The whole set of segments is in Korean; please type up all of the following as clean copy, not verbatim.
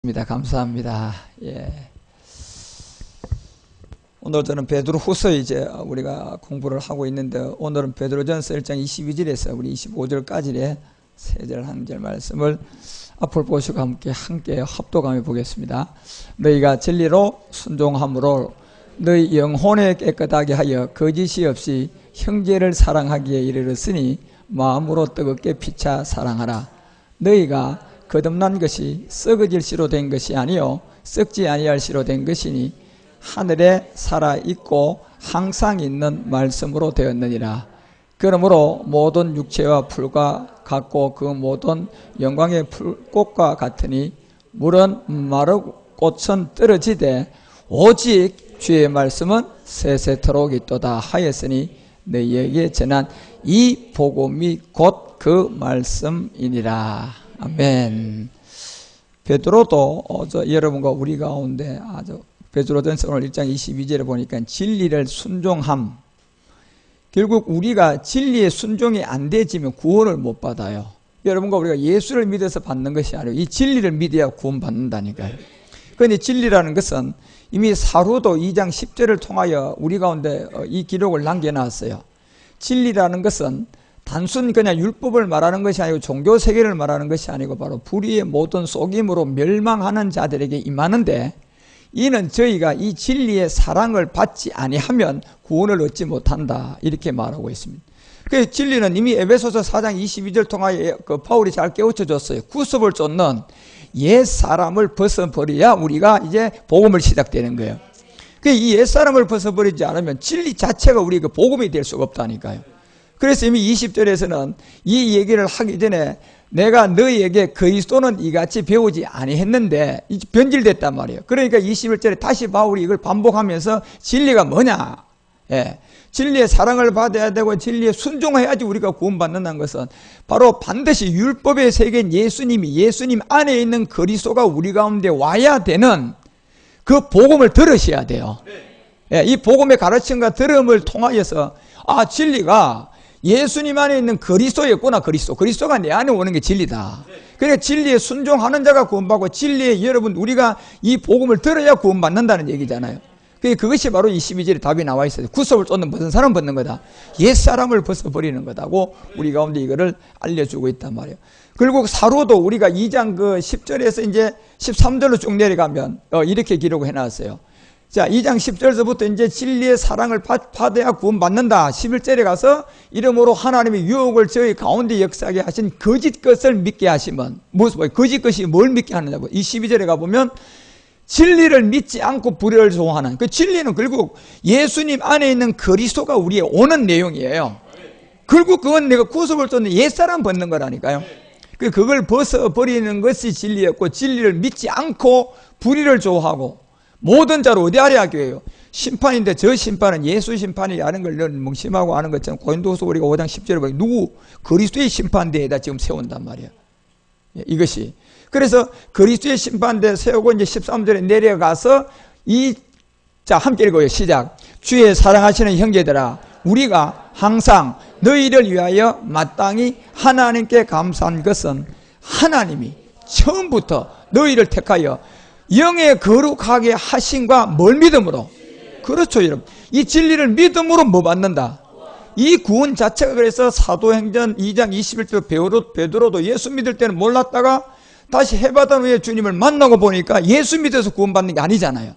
감사합니다. 오늘 저는 베드로후서 이제 우리가 공부를 하고 있는데, 오늘은 베드로전서 1장 22절에서 우리 25절까지의 세 절 한 절 말씀을 앞을 보시고 함께 합독하며 보겠습니다. 너희가 진리로 순종함으로 너희 영혼에 깨끗하게 하여 거짓이 없이 형제를 사랑하기에 이르렀으니 마음으로 뜨겁게 피차 사랑하라. 너희가 거듭난 것이 썩어질 씨로 된 것이 아니요 썩지 아니할 씨로 된 것이니 하늘에 살아있고 항상 있는 말씀으로 되었느니라. 그러므로 모든 육체와 풀과 같고 그 모든 영광의 풀꽃과 같으니 물은 마르고 꽃은 떨어지되 오직 주의 말씀은 세세토록 있도다 하였으니 너희에게 전한 이 복음이 곧 그 말씀이니라. 아멘. 베드로도 여러분과 우리 가운데 베드로전서 오늘 1장 22절에 보니까 진리를 순종함. 결국 우리가 진리에 순종이 안 되지면 구원을 못 받아요. 여러분과 우리가 예수를 믿어서 받는 것이 아니고 이 진리를 믿어야 구원 받는다니까요. 그런데 진리라는 것은 이미 사도도 2장 10절을 통하여 우리 가운데 이 기록을 남겨놨어요. 진리라는 것은 단순 그냥 율법을 말하는 것이 아니고 종교 세계를 말하는 것이 아니고 바로 불의의 모든 속임으로 멸망하는 자들에게 임하는데, 이는 저희가 이 진리의 사랑을 받지 아니하면 구원을 얻지 못한다 이렇게 말하고 있습니다. 그 진리는 이미 에베소서 4장 22절 통하여 바울이 잘 깨우쳐 줬어요. 구습을 쫓는 옛 사람을 벗어버려야 우리가 이제 복음을 시작되는 거예요. 이 옛 사람을 벗어버리지 않으면 진리 자체가 우리 복음이 될 수가 없다니까요. 그래서 이미 20절에서는 이 얘기를 하기 전에 내가 너희에게 그리스도는 이같이 배우지 아니했는데 변질됐단 말이에요. 그러니까 21절에 다시 바울이 이걸 반복하면서 진리가 뭐냐? 진리의 사랑을 받아야 되고 진리에 순종해야지 우리가 구원받는다는 것은 바로 반드시 율법의 세계인 예수님 안에 있는 그리스도가 우리 가운데 와야 되는 그 복음을 들으셔야 돼요. 이 복음의 가르침과 들음을 통하여서 진리가 예수님 안에 있는 그리스도였구나. 그리스도가 내 안에 오는 게 진리다. 그러니까 진리에 순종하는 자가 구원받고, 진리에 여러분 우리가 이 복음을 들어야 구원받는다는 얘기잖아요. 그것이 바로 22절에 답이 나와 있어요. 구습을 쫓는 무슨 사람 벗는 거다? 옛사람을 벗어버리는 거다고 우리 가운데 이거를 알려주고 있단 말이에요. 그리고 사도도 우리가 2장 10절에서 이제 13절로 쭉 내려가면 이렇게 기록을 해놨어요. 자, 2장 10절서부터 이제 진리의 사랑을 받아야 구원받는다. 11절에 가서 이러므로 하나님의 유혹을 저희 가운데 역사하게 하신 거짓 것을 믿게 하시면, 거짓 것이 뭘 믿게 하느냐고. 이 12절에 가보면 진리를 믿지 않고 불의를 좋아하는, 그 진리는 결국 예수님 안에 있는 그리스도가 우리에 오는 내용이에요. 결국 그건 내가 구속을 쫓는 옛사람 벗는 거라니까요. 그걸 벗어버리는 것이 진리였고, 진리를 믿지 않고 불의를 좋아하고 모든 자를 어디 아래 하게 해요? 심판인데 저 심판은 예수 심판이라는 걸 늘 멍심하고 아는 것처럼 고린도후서 우리가 5장 10절에 보면 누구? 그리스도의 심판대에다 지금 세운단 말이에요. 이것이. 그래서 그리스도의 심판대에 세우고 이제 13절에 내려가서 자, 함께 읽어요. 시작. 주의 사랑하시는 형제들아, 우리가 항상 너희를 위하여 마땅히 하나님께 감사한 것은 하나님이 처음부터 너희를 택하여 영에 거룩하게 하신과 뭘 믿음으로? 그렇죠, 여러분. 이 진리를 믿음으로 뭐 받는다? 이 구원 자체가, 그래서 사도행전 2장 21절 베드로도 예수 믿을 때는 몰랐다가 다시 해바단 후에 주님을 만나고 보니까 예수 믿어서 구원받는 게 아니잖아요.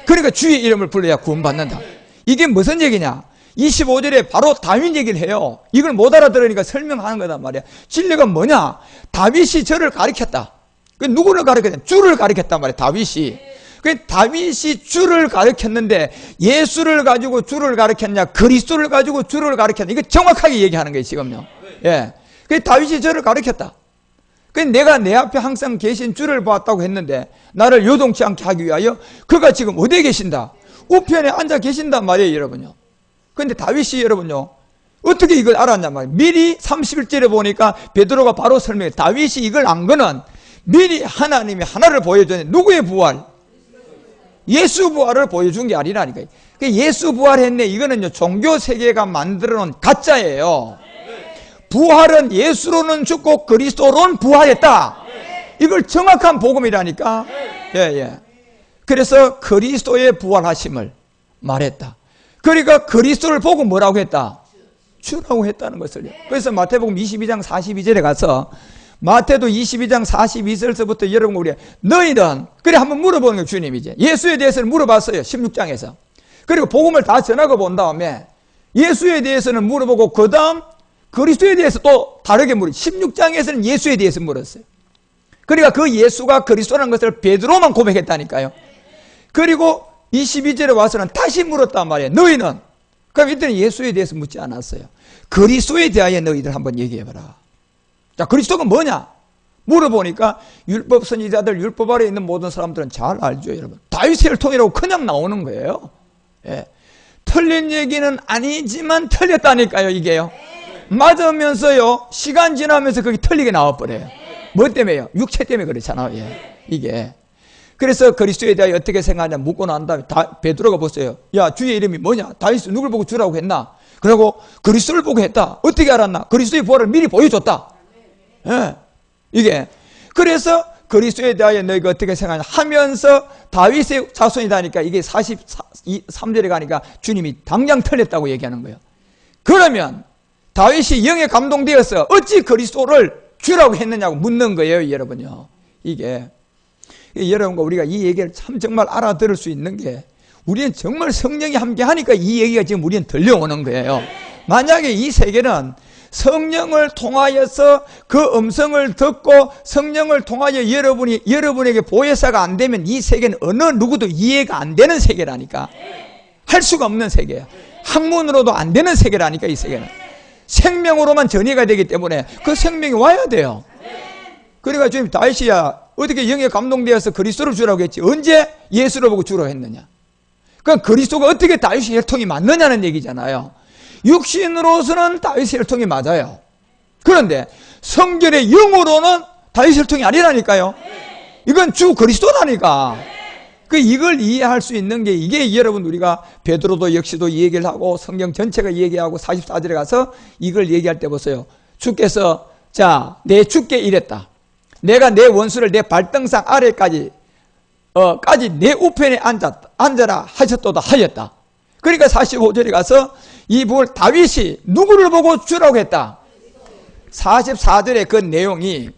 그러니까 주의 이름을 불러야 구원받는다. 이게 무슨 얘기냐? 25절에 바로 다윗 얘기를 해요. 이걸 못 알아들으니까 설명하는 거단 말이야. 진리가 뭐냐? 다윗이 저를 가르쳤다. 누구를 가르쳤냐? 주를 가르쳤단 말이에요. 다윗이 주를 가르쳤는데 예수를 가지고 주를 가르쳤냐? 그리스도를 가지고 주를 가르쳤냐? 이거 정확하게 얘기하는 거예요, 지금요. 다윗이 저를 가르쳤다. 내가 내 앞에 항상 계신 주를 보았다고 했는데 나를 요동치 않게 하기 위하여 그가 지금 어디에 계신다? 우편에 앉아 계신단 말이에요, 여러분요. 그런데 다윗이 여러분요, 어떻게 이걸 알았냐 말이에요. 미리 31절에 보니까 베드로가 바로 설명해. 다윗이 이걸 안 거는 미리 하나님이 하나를 보여줬는데, 누구의 부활? 예수 부활을 보여준 게 아니라니까요. 예수 부활했네, 이거는요 종교 세계가 만들어 놓은 가짜예요. 부활은 예수로는 죽고 그리스도로는 부활했다. 이걸 정확한 복음이라니까. 예. 그래서 그리스도의 부활하심을 말했다. 그러니까 그리스도를 보고 뭐라고 했다? 주라고 했다는 것을요. 그래서 마태복음 22장 42절에 가서 마태도 22장 42절서부터 여러분 우리 너희는 그래 한번 물어보는 게 주님이지. 예수에 대해서는 물어봤어요. 16장에서. 그리고 복음을 다 전하고 본 다음에 예수에 대해서는 물어보고 그 다음 그리스도에 대해서 또 다르게 물어. 16장에서는 예수에 대해서 물었어요. 그러니까 그 예수가 그리스도라는 것을 베드로만 고백했다니까요. 그리고 22절에 와서는 다시 물었단 말이에요. 너희는. 그럼 이때는 예수에 대해서 묻지 않았어요. 그리스도에 대하여 너희들 한번 얘기해봐라. 자, 그리스도가 뭐냐? 물어보니까 율법 선지자들, 율법 아래에 있는 모든 사람들은 잘 알죠, 여러분. 다윗의 혈통이라고 그냥 나오는 거예요. 예. 틀린 얘기는 아니지만 틀렸다니까요, 이게요. 맞으면서요, 시간 지나면서 그게 틀리게 나와버려요. 뭐 때문에요? 육체 때문에 그렇잖아요, 이게. 그래서 그리스도에 대하여 어떻게 생각하냐 묻고 난 다음에 베드로가 보세요. 야, 주의 이름이 뭐냐? 다윗이 누굴 보고 주라고 했나? 그리고 그리스도를 보고 했다. 어떻게 알았나? 그리스도의 부활을 미리 보여줬다. 예, 이게. 그래서 그리스도에 대하여 너희가 어떻게 생각하냐 하면서 다윗의 자손이다니까 이게 43절에 가니까 주님이 당장 틀렸다고 얘기하는 거예요. 그러면 다윗이 영에 감동되어서 어찌 그리스도를 주라고 했느냐고 묻는 거예요, 여러분요. 이게. 여러분과 우리가 이 얘기를 참 정말 알아들을 수 있는 게 우리는 정말 성령이 함께 하니까 이 얘기가 지금 우리는 들려오는 거예요. 만약에 이 세계는 성령을 통하여서 그 음성을 듣고 성령을 통하여 여러분에게 보혜사가 안 되면 이 세계는 어느 누구도 이해가 안 되는 세계라니까. 할 수가 없는 세계야. 학문으로도 안 되는 세계라니까, 이 세계는. 생명으로만 전이가 되기 때문에 그 생명이 와야 돼요. 그러니까 지금 다윗이야 어떻게 영에 감동되어서 그리스도를 주라고 했지 언제 예수를 보고 주라고 했느냐. 그러니까 그리스도가 어떻게 다윗의 혈통이 맞느냐는 얘기잖아요. 육신으로서는 다윗의 혈통이 맞아요. 그런데 성결의 영으로는 다윗의 혈통이 아니라니까요. 이건 주 그리스도라니까. 이걸 이해할 수 있는 게 이게 여러분 우리가 베드로도 역시도 이 얘기를 하고 성경 전체가 얘기하고 44절에 가서 이걸 얘기할 때 보세요. 주께서 자, 내 주께 이랬다. 내가 내 원수를 내 발등상 아래까지 내 우편에 앉아라 하셨도다 하였다. 그러니까 45절에 가서 이 부을 다윗이 누구를 보고 주라고 했다. 44절의 그 내용이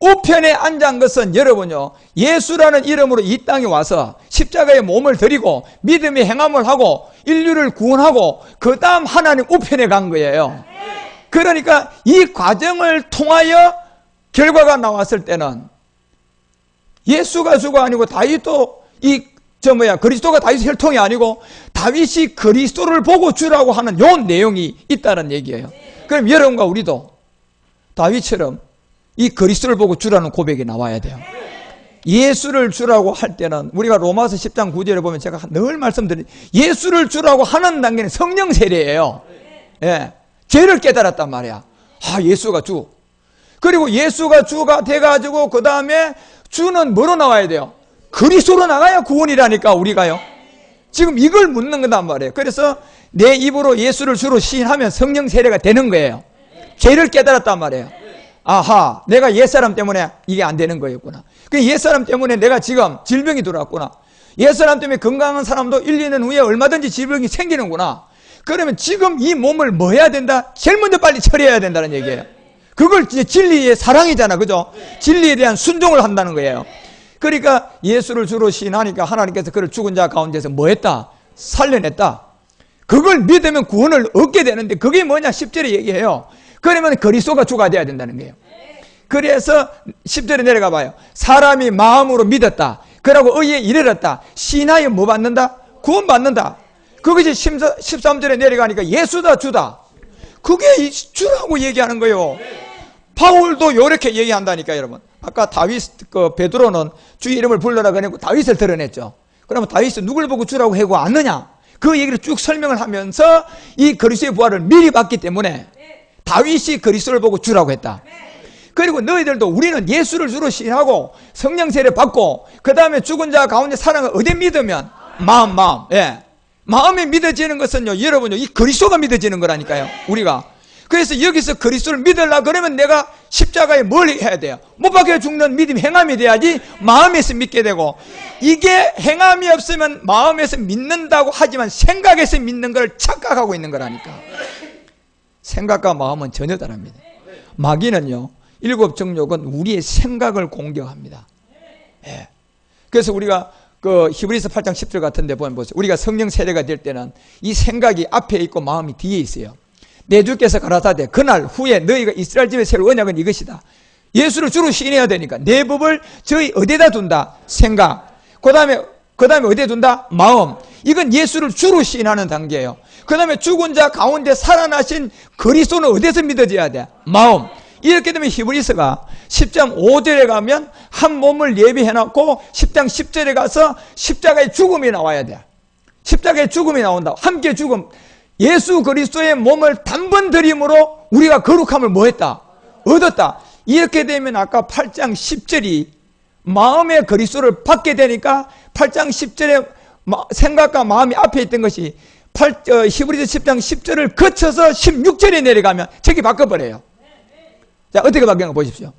우편에 앉은 것은 여러분요 예수라는 이름으로 이 땅에 와서 십자가에 몸을 드리고 믿음의 행함을 하고 인류를 구원하고 그 다음 하나님 우편에 간 거예요. 그러니까 이 과정을 통하여 결과가 나왔을 때는 예수가 주가 아니고 다윗도 그리스도가 다윗의 혈통이 아니고 다윗이 그리스도를 보고 주라고 하는 요 내용이 있다는 얘기예요. 그럼 여러분과 우리도 다윗처럼 이 그리스도를 보고 주라는 고백이 나와야 돼요. 예수를 주라고 할 때는 우리가 로마서 10장 9절에 보면 제가 늘 말씀드린 예수를 주라고 하는 단계는 성령 세례예요. 예, 죄를 깨달았단 말이야. 예수가 주. 그리고 예수가 주가 돼가지고 그 다음에 주는 뭐로 나와야 돼요? 그리스도로 나가야 구원이라니까 우리가요. 지금 이걸 묻는 거단 말이에요. 그래서 내 입으로 예수를 주로 시인하면 성령 세례가 되는 거예요. 죄를 깨달았단 말이에요. 아하, 내가 옛사람 때문에 이게 안 되는 거였구나. 그 옛사람 때문에 내가 지금 질병이 들어왔구나. 옛사람 때문에 건강한 사람도 1, 2년 후에 얼마든지 질병이 생기는구나. 그러면 지금 이 몸을 뭐 해야 된다? 제일 먼저 빨리 처리해야 된다는 얘기예요. 그걸 이제 진리의 사랑이잖아, 그죠? 진리에 대한 순종을 한다는 거예요. 그러니까 예수를 주로 시인하니까 하나님께서 그를 죽은 자 가운데서 뭐 했다? 살려냈다. 그걸 믿으면 구원을 얻게 되는데 그게 뭐냐? 10절에 얘기해요. 그러면 그리스도가 주가 돼야 된다는 거예요. 그래서 10절에 내려가 봐요. 사람이 마음으로 믿었다. 그러고 의에 이르렀다. 신하여 뭐 받는다? 구원 받는다. 그것이 13절에 내려가니까 예수다 주다. 그게 주라고 얘기하는 거예요. 바울도 이렇게 얘기한다니까 여러분. 아까 베드로는 주의 이름을 불러라 그러고 다윗을 드러냈죠. 그러면 다윗은 누굴 보고 주라고 하고 아느냐? 그 얘기를 쭉 설명을 하면서 이 그리스도의 부활을 미리 받기 때문에 다윗이 그리스도를 보고 주라고 했다. 그리고 너희들도 우리는 예수를 주로 시인하고 성령 세례 받고 그 다음에 죽은 자 가운데 살아가 어디 믿으면 마음에 믿어지는 것은요 여러분요 이 그리스도가 믿어지는 거라니까요. 우리가 그래서 여기서 그리스도를 믿으려고 그러면 내가 십자가에 뭘 해야 돼요? 못 박혀 죽는 믿음 행함이 돼야지 마음에서 믿게 되고, 이게 행함이 없으면 마음에서 믿는다고 하지만 생각에서 믿는 걸 착각하고 있는 거라니까. 생각과 마음은 전혀 다릅니다. 마귀는요, 일곱 정욕은 우리의 생각을 공격합니다. 예. 그래서 우리가 그 히브리서 8장 10절 같은 데 보면 보세요. 우리가 성령 세례가 될 때는 이 생각이 앞에 있고 마음이 뒤에 있어요. 내 주께서 가라사대 그날 후에 너희가 이스라엘 집에 세울 언약은 이것이다. 예수를 주로 시인해야 되니까 내 법을 저희 어디에다 둔다? 생각. 그 다음에 어디에 둔다? 마음. 이건 예수를 주로 시인하는 단계예요. 그 다음에 죽은 자 가운데 살아나신 그리스도는 어디에서 믿어져야 돼? 마음. 이렇게 되면 히브리서가 10장 5절에 가면 한 몸을 예비해놨고 10장 10절에 가서 십자가의 죽음이 나와야 돼. 십자가의 죽음이 나온다. 함께 죽음. 예수 그리스도의 몸을 단번 들임으로 우리가 거룩함을 뭐 했다? 얻었다. 이렇게 되면 아까 8장 10절이 마음의 그리스도를 받게 되니까 8장 10절에 생각과 마음이 앞에 있던 것이 히브리서 10장 10절을 거쳐서 16절에 내려가면 저기 바꿔버려요. 자, 어떻게 바뀌는 거 보십시오.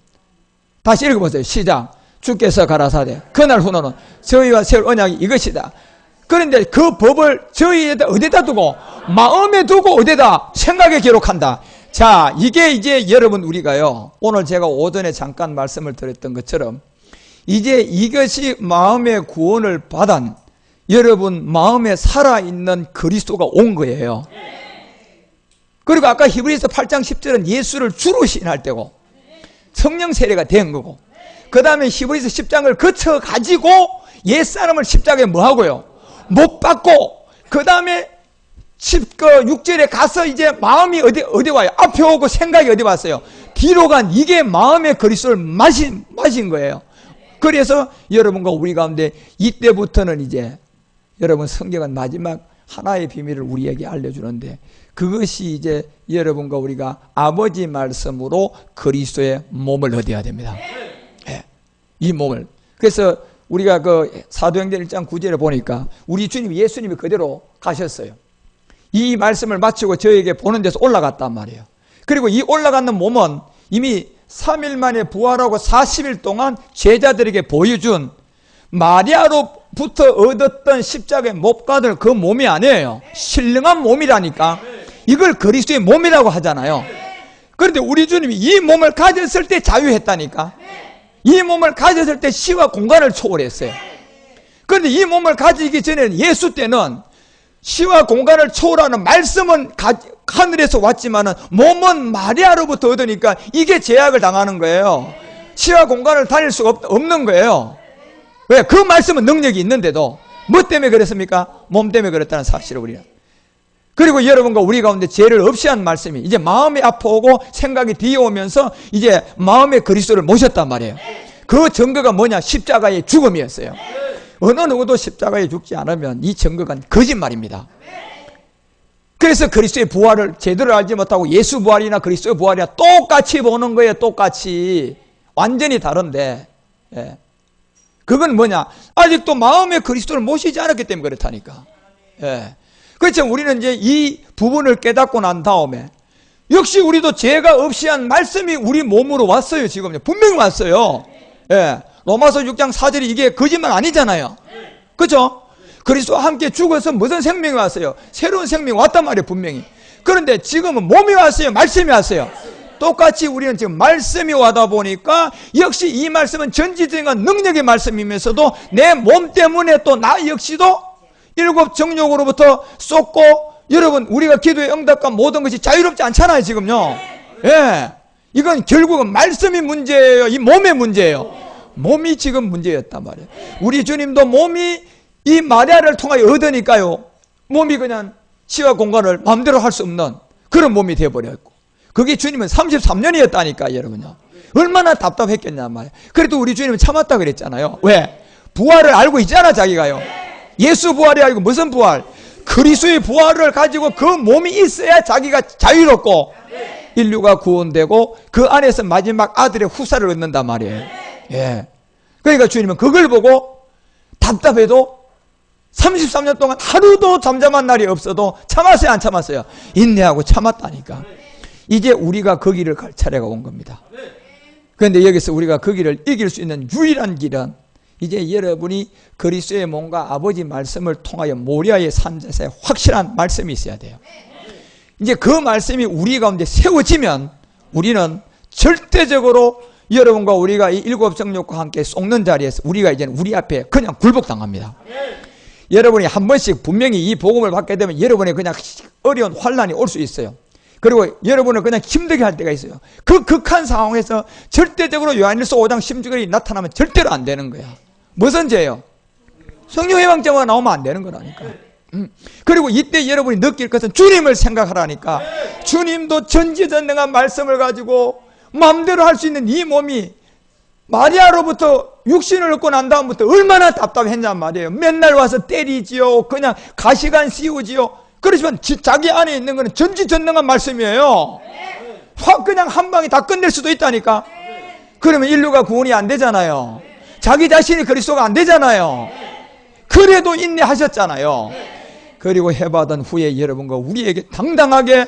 다시 읽어보세요. 시작. 주께서 가라사대 그날 후로는 저희와 세울 언약이 이것이다. 그런데 그 법을 저희에다 어디다 두고? 마음에 두고 어디다? 생각에 기록한다. 자, 이게 이제 여러분 우리가요, 오늘 제가 오전에 잠깐 말씀을 드렸던 것처럼 이제 이것이 마음의 구원을 받은 여러분 마음에 살아있는 그리스도가 온 거예요. 그리고 아까 히브리서 8장 10절은 예수를 주로 시인할 때고 성령 세례가 된 거고, 그 다음에 히브리서 10장을 거쳐가지고 옛사람을 십자가에 뭐 하고요? 못 받고, 그 다음에 6절에 가서 이제 마음이 어디 와요? 앞에 오고 생각이 어디 왔어요? 뒤로 간, 이게 마음의 그리스도를 마신 거예요. 그래서 여러분과 우리 가운데 이때부터는 이제 여러분 성경은 마지막 하나의 비밀을 우리에게 알려주는데, 그것이 이제 여러분과 우리가 아버지 말씀으로 그리스도의 몸을 얻어야 됩니다. 네. 이 몸을. 그래서 우리가 그 사도행전 1장 9절에 보니까 우리 주님 예수님이 그대로 가셨어요. 이 말씀을 마치고 저에게 보는 데서 올라갔단 말이에요. 그리고 이 올라가는 몸은 이미 3일 만에 부활하고 40일 동안 제자들에게 보여준 마리아로부터 얻었던 십자가의 못가들 그 몸이 아니에요. 신령한 몸이라니까. 이걸 그리스도의 몸이라고 하잖아요. 그런데 우리 주님이 이 몸을 가졌을 때 자유했다니까. 이 몸을 가졌을 때 시와 공간을 초월했어요. 그런데 이 몸을 가지기 전에는 예수 때는 시와 공간을 초월하는 말씀은 하늘에서 왔지만은 몸은 마리아로부터 얻으니까 이게 제약을 당하는 거예요. 시와 공간을 다닐 수가 없는 거예요. 왜? 그 말씀은 능력이 있는데도 뭐 때문에 그랬습니까? 몸 때문에 그랬다는 사실을 우리는. 그리고 여러분과 우리 가운데 죄를 없이 한 말씀이 이제 마음이 아파오고 생각이 뒤에 오면서 이제 마음의 그리스도를 모셨단 말이에요. 그 증거가 뭐냐? 십자가의 죽음이었어요. 어느 누구도 십자가에 죽지 않으면 이 증거가 거짓말입니다. 그래서 그리스도의 부활을 제대로 알지 못하고 예수 부활이나 그리스도의 부활이나 똑같이 보는 거예요. 똑같이. 완전히 다른데, 예. 그건 뭐냐? 아직도 마음의 그리스도를 모시지 않았기 때문에 그렇다니까. 예. 그렇죠. 우리는 이제 이 부분을 깨닫고 난 다음에 역시 우리도 죄가 없이 한 말씀이 우리 몸으로 왔어요. 지금 분명히 왔어요. 예. 로마서 6장 4절이 이게 거짓말 아니잖아요. 그렇죠? 그리스도와 함께 죽어서 무슨 생명이 왔어요? 새로운 생명이 왔단 말이에요. 분명히. 그런데 지금은 몸이 왔어요? 말씀이 왔어요? 똑같이 우리는 지금 말씀이 와다 보니까 역시 이 말씀은 전지전능한 능력의 말씀이면서도 내 몸 때문에 또 나 역시도 일곱 정욕으로부터 쏟고, 여러분 우리가 기도의 응답과 모든 것이 자유롭지 않잖아요. 지금요. 예, 이건 결국은 말씀이 문제예요? 이 몸의 문제예요? 몸이 지금 문제였단 말이에요. 우리 주님도 몸이 이 마리아를 통하여 얻으니까요, 몸이 그냥 시와 공간을 마음대로 할 수 없는 그런 몸이 되어버렸고, 그게 주님은 33년이었다니까 여러분요. 얼마나 답답했겠냐 말이에요. 그래도 우리 주님은 참았다 그랬잖아요. 왜? 부활을 알고 있잖아 자기가요. 예수 부활이 아니고 무슨 부활? 그리스도의 부활을 가지고 그 몸이 있어야 자기가 자유롭고 인류가 구원되고 그 안에서 마지막 아들의 후사를 얻는단 말이에요. 예. 그러니까 주님은 그걸 보고 답답해도 33년 동안 하루도 잠잠한 날이 없어도 참았어요, 안 참았어요? 인내하고 참았다니까. 이제 우리가 그 길을 갈 차례가 온 겁니다. 그런데 여기서 우리가 그 길을 이길 수 있는 유일한 길은 이제 여러분이 그리스도의 몸과 아버지 말씀을 통하여 모리아의 산자세에 확실한 말씀이 있어야 돼요. 이제 그 말씀이 우리 가운데 세워지면 우리는 절대적으로 여러분과 우리가 이 일곱 정욕과 함께 쏟는 자리에서 우리가 이제는 우리 앞에 그냥 굴복당합니다. 여러분이 한 번씩 분명히 이 복음을 받게 되면 여러분이 그냥 어려운 환난이 올 수 있어요. 그리고 여러분을 그냥 힘들게 할 때가 있어요. 그 극한 상황에서 절대적으로 요한일서 5장 16절이 나타나면 절대로 안 되는 거야. 무슨 죄요? 성령 해방죄가 나오면 안 되는 거라니까. 그리고 이때 여러분이 느낄 것은 주님을 생각하라니까. 주님도 전지전능한 말씀을 가지고 마음대로 할 수 있는 이 몸이 마리아로부터 육신을 얻고 난 다음부터 얼마나 답답했냔 말이에요. 맨날 와서 때리지요. 그냥 가시관 씌우지요. 그렇지만 자기 안에 있는 것은 전지전능한 말씀이에요. 확 그냥 한 방에 다 끝낼 수도 있다니까. 그러면 인류가 구원이 안 되잖아요. 자기 자신이 그리스도가 안 되잖아요. 그래도 인내하셨잖아요. 그리고 해받은 후에 여러분과 우리에게 당당하게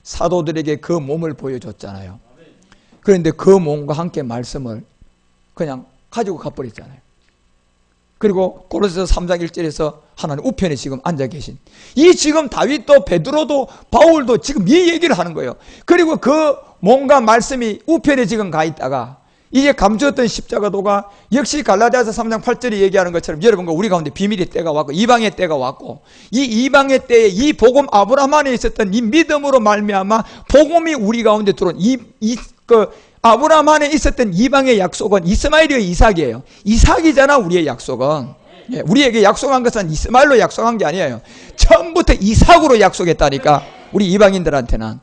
사도들에게 그 몸을 보여줬잖아요. 그런데 그 몸과 함께 말씀을 그냥 가지고 가버렸잖아요. 그리고 고린도서 3장 1절에서 하나님 우편에 지금 앉아 계신 이 지금 다윗도 베드로도 바울도 지금 이 얘기를 하는 거예요. 그리고 그 몸과 말씀이 우편에 지금 가 있다가 이제 감추었던 십자가도가 역시 갈라디아서 3장 8절이 얘기하는 것처럼 여러분과 우리 가운데 비밀의 때가 왔고 이방의 때가 왔고 이 이방의 때에 이 복음 아브라함 안에 있었던 이 믿음으로 말미암아 복음이 우리 가운데 들어온 아브라함 안에 있었던 이방의 약속은 이스마엘이의 이삭이에요. 이삭이잖아 우리의 약속은. 예, 우리에게 약속한 것은 이스마엘로 약속한 게 아니에요. 처음부터 이삭으로 약속했다니까 우리 이방인들한테는.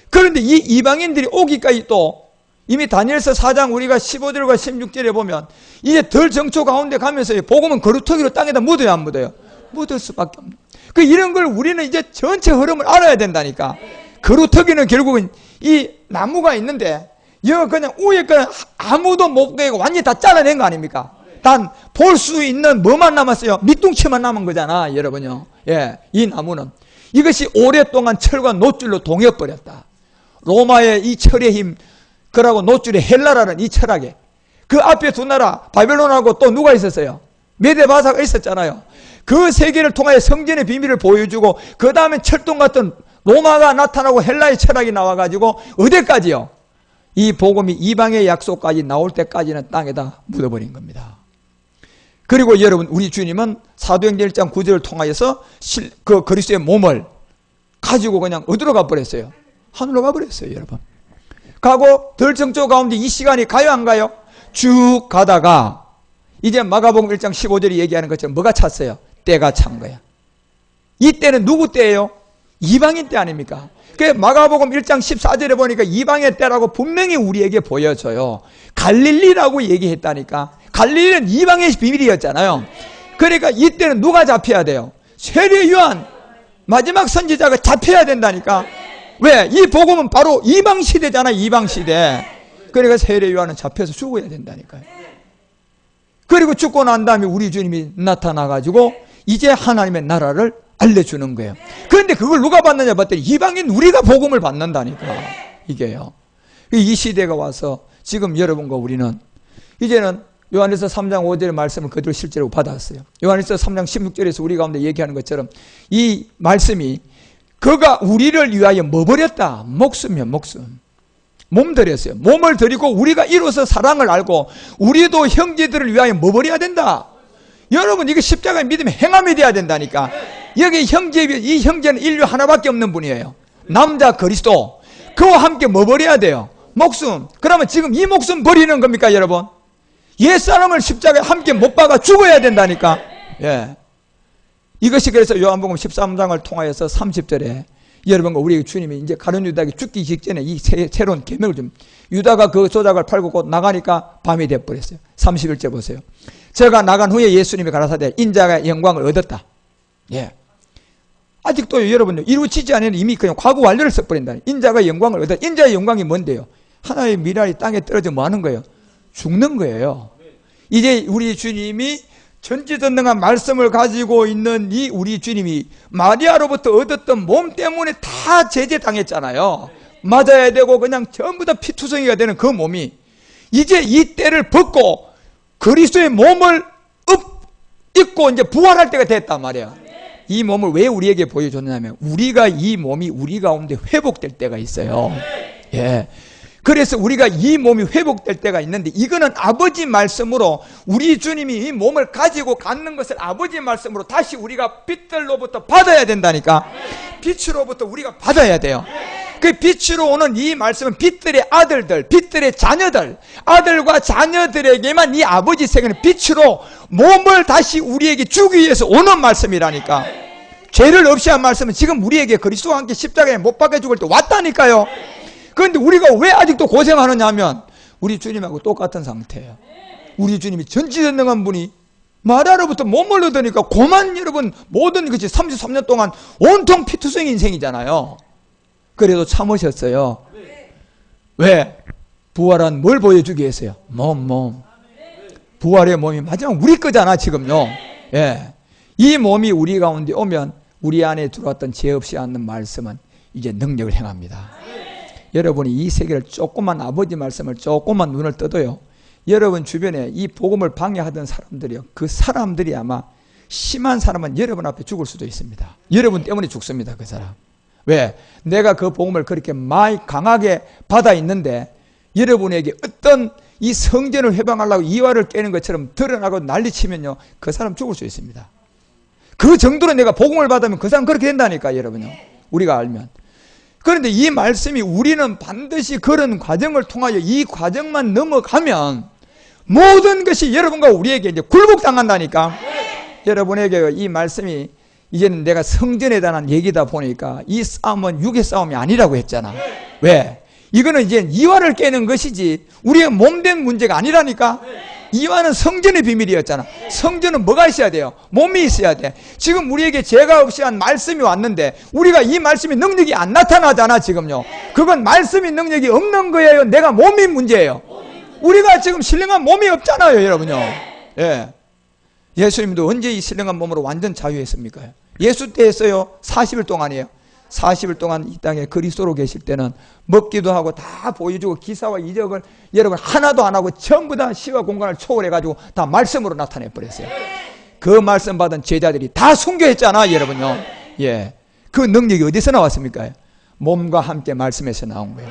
그런데 이 이방인들이 오기까지 또 이미 다니엘서 4장 우리가 15절과 16절에 보면 이제 덜 정초 가운데 가면서 복음은 거루터기로 땅에다 묻어야 안 묻어요? 묻을 수밖에 없는. 이런 걸 우리는 이제 전체 흐름을 알아야 된다니까. 거루터기는 결국은 이 나무가 있는데 여기 그냥 위에 그냥 아무도 못 깨고 완전히 다 잘라낸 거 아닙니까? 단 볼 수 있는 뭐만 남았어요? 밑둥치만 남은 거잖아, 여러분요. 예, 이 나무는 이것이 오랫동안 철과 노줄로 동여버렸다. 로마의 이 철의 힘, 그러고 노줄의 헬라라는 이 철학에 그 앞에 두 나라 바벨론하고 또 누가 있었어요? 메데바사가 있었잖아요. 그 세계를 통하여 성전의 비밀을 보여주고 그 다음에 철동 같은 로마가 나타나고 헬라의 철학이 나와가지고 어디까지요? 이 복음이 이방의 약속까지 나올 때까지는 땅에다 묻어버린 겁니다. 그리고 여러분 우리 주님은 사도행전 1장 9절을 통하여서 그 그리스도의 몸을 가지고 그냥 어디로 가버렸어요? 하늘로 가버렸어요. 여러분 가고 덜 정조 가운데 이 시간이 가요 안 가요? 쭉 가다가 이제 마가복음 1장 15절이 얘기하는 것처럼 뭐가 찼어요? 때가 찬 거야. 이 때는 누구 때예요? 이방인 때 아닙니까? 그 마가복음 1장 14절에 보니까 이방의 때라고 분명히 우리에게 보여줘요. 갈릴리라고 얘기했다니까. 갈릴리는 이방의 비밀이었잖아요. 그러니까 이때는 누가 잡혀야 돼요? 세례 요한 마지막 선지자가 잡혀야 된다니까. 왜? 이 복음은 바로 이방 시대잖아. 이방 시대. 그러니까 세례 요한은 잡혀서 죽어야 된다니까요. 그리고 죽고 난 다음에 우리 주님이 나타나가지고 이제 하나님의 나라를 알려주는 거예요. 그런데 그걸 누가 받느냐 봤더니 이방인 우리가 복음을 받는다니까. 이게요. 이 시대가 와서 지금 여러분과 우리는 이제는 요한일서 3장 5절의 말씀을 그대로 실제로 받았어요. 요한일서 3장 16절에서 우리 가운데 얘기하는 것처럼 이 말씀이 그가 우리를 위하여 뭐 버렸다? 목숨이요, 목숨. 몸 들였어요. 몸을 들이고 우리가 이로써 사랑을 알고 우리도 형제들을 위하여 뭐 버려야 된다? 여러분 이게 십자가의 믿음의 행함이 돼야 된다니까. 여기 이 형제는 인류 하나밖에 없는 분이에요. 남자 그리스도. 그와 함께 뭐 버려야 돼요? 목숨. 그러면 지금 이 목숨 버리는 겁니까 여러분? 옛사람을 십자가에 함께 못 박아 죽어야 된다니까. 예. 이것이 그래서 요한복음 13장을 통하여서 30절에 여러분과 우리 주님이 이제 가룟 유다에게 죽기 직전에 이 새로운 계명을 좀 유다가 그 조작을 팔고 곧 나가니까 밤이 되어버렸어요. 31절 보세요. 제가 나간 후에 예수님이 가라사대 인자가 영광을 얻었다. 예. 아직도 여러분 이루어지지 않은 이미 그냥 과거 완료를 써버린다. 인자가 영광을 얻었다. 인자의 영광이 뭔데요? 하나의 미랄이 땅에 떨어져 뭐 하는 거예요? 죽는 거예요. 이제 우리 주님이 전지전능한 말씀을 가지고 있는 이 우리 주님이 마리아로부터 얻었던 몸 때문에 다 제재당했잖아요. 맞아야 되고 그냥 전부 다 피투성이가 되는 그 몸이 이제 이 때를 벗고 그리스도의 몸을 입고 이제 부활할 때가 됐단 말이에요. 이 몸을 왜 우리에게 보여줬냐면 우리가 이 몸이 우리 가운데 회복될 때가 있어요. 예. 그래서 우리가 이 몸이 회복될 때가 있는데 이거는 아버지 말씀으로 우리 주님이 이 몸을 가지고 갖는 것을 아버지 말씀으로 다시 우리가 빛들로부터 받아야 된다니까. 빛으로부터 우리가 받아야 돼요. 그 빛으로 오는 이 말씀은 빛들의 아들들, 빛들의 자녀들, 아들과 자녀들에게만 이 아버지 세계는 빛으로 몸을 다시 우리에게 주기 위해서 오는 말씀이라니까. 죄를 없이 한 말씀은 지금 우리에게 그리스도와 함께 십자가에 못 박혀 죽을 때 왔다니까요. 그런데 우리가 왜 아직도 고생하느냐 하면 우리 주님하고 똑같은 상태예요. 우리 주님이 전지전능한 분이 마라로부터 몸을 얻으니까 고만 여러분 모든 것이 33년 동안 온통 피투성 인생이잖아요. 그래도 참으셨어요. 왜? 부활한 뭘 보여주기 위해서요? 몸. 부활의 몸이 마지막 우리 거잖아 지금요. 예. 이 몸이 우리 가운데 오면 우리 안에 들어왔던 죄 없이 않는 말씀은 이제 능력을 행합니다. 여러분이 이 세계를 조금만 아버지 말씀을 조금만 눈을 떠도요. 여러분 주변에 이 복음을 방해하던 사람들이요. 그 사람들이 아마 심한 사람은 여러분 앞에 죽을 수도 있습니다. 여러분 때문에 죽습니다. 그 사람. 왜? 내가 그 복음을 그렇게 많이 강하게 받아 있는데 여러분에게 어떤 이 성전을 해방하려고 이화를 깨는 것처럼 드러나고 난리치면요. 그 사람 죽을 수 있습니다. 그 정도로 내가 복음을 받으면 그 사람 그렇게 된다니까 여러분요. 우리가 알면. 그런데 이 말씀이 우리는 반드시 그런 과정을 통하여 이 과정만 넘어가면 모든 것이 여러분과 우리에게 이제 굴복당한다니까. 여러분에게 이 말씀이 이제는 내가 성전에 대한 얘기다 보니까 이 싸움은 육의 싸움이 아니라고 했잖아. 왜? 이거는 이제 이화를 깨는 것이지 우리의 몸된 문제가 아니라니까. 이화는 성전의 비밀이었잖아. 성전은 뭐가 있어야 돼요? 몸이 있어야 돼. 지금 우리에게 죄가 없이 한 말씀이 왔는데 우리가 이 말씀이 능력이 안 나타나잖아 지금요. 그건 말씀이 능력이 없는 거예요? 내가 몸이 문제예요? 우리가 지금 신령한 몸이 없잖아요 여러분요. 예. 예수님도 언제 이 신령한 몸으로 완전 자유했습니까? 예수 때 했어요. 40일 동안이에요. 40일 동안 이 땅에 그리스도로 계실 때는 먹기도 하고 다 보여주고 기사와 이적을 여러분 하나도 안 하고 전부 다 시와 공간을 초월해가지고 다 말씀으로 나타내 버렸어요. 그 말씀 받은 제자들이 다 순교했잖아 여러분요. 예, 그 능력이 어디서 나왔습니까? 몸과 함께 말씀에서 나온 거예요.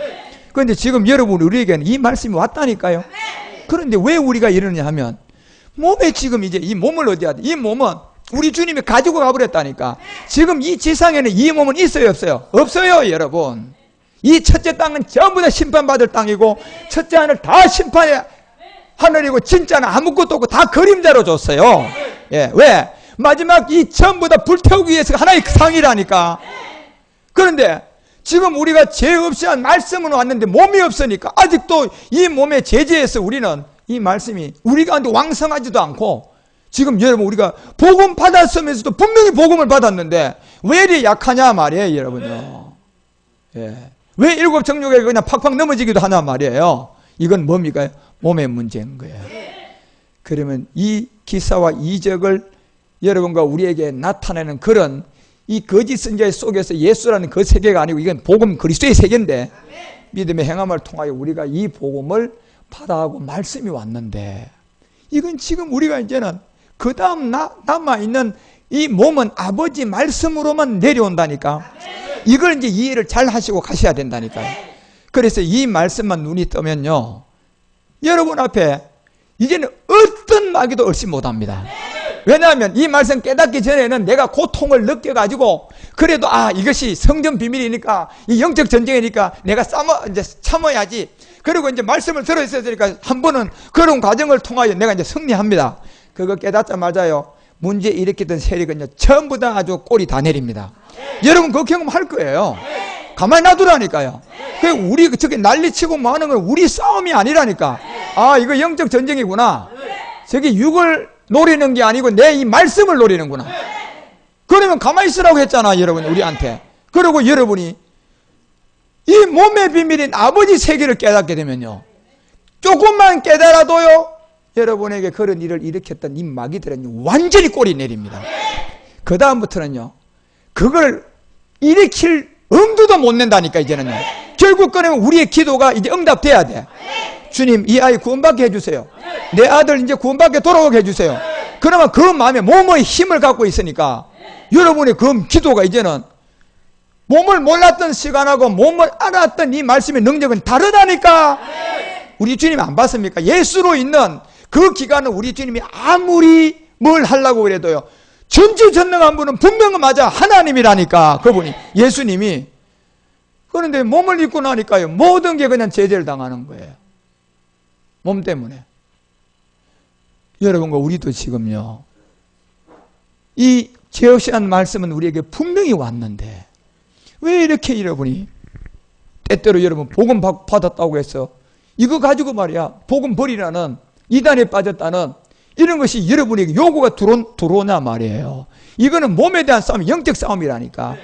그런데 지금 여러분 우리에게는 이 말씀이 왔다니까요. 그런데 왜 우리가 이러냐 하면 몸에 지금 이제 이 몸을 어디야 돼? 이 몸은 우리 주님이 가지고 가버렸다니까. 지금 이 지상에는 이 몸은 있어요 없어요? 없어요 여러분. 이 첫째 땅은 전부 다 심판받을 땅이고 첫째 하늘 다 심판의 하늘이고 진짜는 아무것도 없고 다 그림자로 줬어요. 예, 왜? 마지막 이 전부 다 불태우기 위해서 하나의 상이라니까. 그런데 지금 우리가 죄 없이 한 말씀은 왔는데 몸이 없으니까 아직도 이 몸의 제재에서 우리는 이 말씀이 우리 가운데 왕성하지도 않고 지금 여러분 우리가 복음 받았으면서도 분명히 복음을 받았는데 왜 이리 약하냐 말이에요 여러분요. 예. 왜 일곱 정욕에 그냥 팍팍 넘어지기도 하냐 말이에요. 이건 뭡니까? 몸의 문제인 거예요. 그러면 이 기사와 이적을 여러분과 우리에게 나타내는 그런 이 거짓 선지자 속에서 예수라는 그 세계가 아니고 이건 복음 그리스도의 세계인데 믿음의 행함을 통하여 우리가 이 복음을 받아하고 말씀이 왔는데 이건 지금 우리가 이제는 그 다음 남아있는 이 몸은 아버지 말씀으로만 내려온다니까. 이걸 이제 이해를 잘 하시고 가셔야 된다니까요. 그래서 이 말씀만 눈이 뜨면요 여러분 앞에 이제는 어떤 마귀도 얼씬 못합니다. 왜냐하면 이 말씀 깨닫기 전에는 내가 고통을 느껴가지고 그래도 이것이 성전 비밀이니까 이 영적 전쟁이니까 내가 이제 참아야지. 그리고 이제 말씀을 들어있으니까 한 번은 그런 과정을 통하여 내가 이제 승리합니다. 그거 깨닫자마자요 문제 일으키던 세력은요 전부 다 아주 꼬리 다 내립니다. 여러분 그 경험 할 거예요. 가만히 놔두라니까요. 그 우리 저기 난리치고 뭐 하는 건 우리 싸움이 아니라니까. 이거 영적 전쟁이구나. 저기 육을 노리는 게 아니고 내 이 말씀을 노리는구나. 그러면 가만히 있으라고 했잖아 여러분 우리한테. 그리고 여러분이 이 몸의 비밀인 아버지 세계를 깨닫게 되면요 조금만 깨달아도요 여러분에게 그런 일을 일으켰던 이 마귀들은 완전히 꼬리 내립니다. 그 다음부터는요 그걸 일으킬 엄두도 못 낸다니까. 이제는요 결국 꺼내면 우리의 기도가 이제 응답돼야 돼. 주님, 이 아이 구원받게 해주세요. 내 아들 이제 구원받게 돌아오게 해주세요. 그러면 그 마음에 몸의 힘을 갖고 있으니까 여러분의 그 기도가 이제는 몸을 몰랐던 시간하고 몸을 알았던 이 말씀의 능력은 다르다니까. 우리 주님이 안 봤습니까? 예수로 있는 그 기간은 우리 주님이 아무리 뭘 하려고 그래도요, 전지전능한 분은 분명히 맞아 하나님이라니까. 그분이 예수님이. 그런데 몸을 입고 나니까요, 모든 게 그냥 제재를 당하는 거예요. 몸 때문에. 여러분과 우리도 지금요, 이 죄 없이 한 말씀은 우리에게 분명히 왔는데 왜 이렇게 여러분이 때때로 여러분 복음 받았다고 해서 이거 가지고 말이야 복음 버리라는 이단에 빠졌다는 이런 것이 여러분에게 요구가 들어오냐 말이에요. 이거는 몸에 대한 싸움, 영적 싸움이라니까.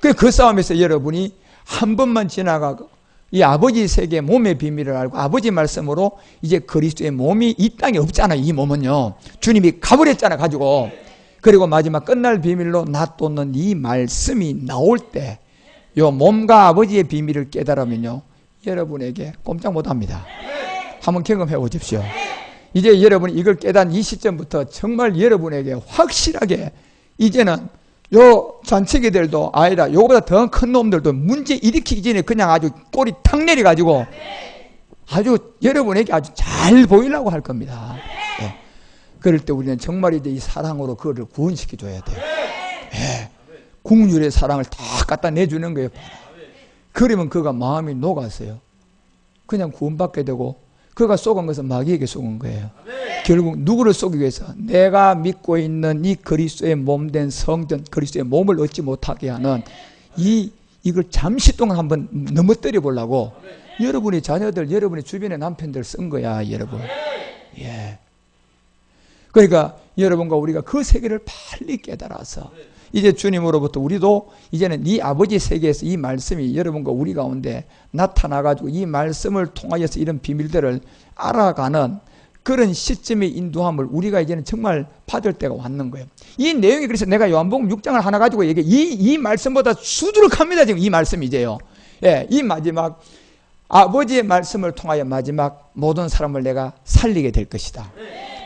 그 싸움에서 여러분이 한 번만 지나가고 이 아버지 세계 몸의 비밀을 알고 아버지 말씀으로 이제 그리스도의 몸이 이 땅에 없잖아요. 이 몸은요, 주님이 가버렸잖아요, 가지고. 그리고 마지막 끝날 비밀로 놔뒀는 이 말씀이 나올 때 요 몸과 아버지의 비밀을 깨달으면요, 여러분에게 꼼짝 못합니다. 한번 경험해 보십시오. 이제 여러분이 이걸 깨닫는 이 시점부터 정말 여러분에게 확실하게 이제는 요 잔치기들도 아니라 요거보다 더 큰 놈들도 문제 일으키기 전에 그냥 아주 꼬리 탁 내려가지고 아주 여러분에게 아주 잘 보이려고 할 겁니다. 네. 그럴 때 우리는 정말 이제 이 사랑으로 그거를 구원시켜 줘야 돼요. 네. 국률의 사랑을 다 갖다 내주는 거예요. 그러면 그가 마음이 녹았어요. 그냥 구원받게 되고, 그가 속은 것은 마귀에게 속은 거예요. 결국 누구를 속이기 위해서? 내가 믿고 있는 이 그리스도의 몸된 성전, 그리스도의 몸을 얻지 못하게 하는 이걸 잠시 동안 한번 넘어뜨려 보려고 여러분의 자녀들, 여러분의 주변의 남편들 쓴 거야, 여러분. 예. 그러니까 여러분과 우리가 그 세계를 빨리 깨달아서 이제 주님으로부터 우리도 이제는 이 아버지 세계에서 이 말씀이 여러분과 우리 가운데 나타나가지고 이 말씀을 통하여서 이런 비밀들을 알아가는 그런 시점의 인도함을 우리가 이제는 정말 받을 때가 왔는 거예요. 이 내용이, 그래서 내가 요한복음 6장을 하나 가지고 얘기해. 이 말씀보다 수두룩합니다, 지금 이 말씀이 이제요. 예, 이 마지막 아버지의 말씀을 통하여 마지막 모든 사람을 내가 살리게 될 것이다.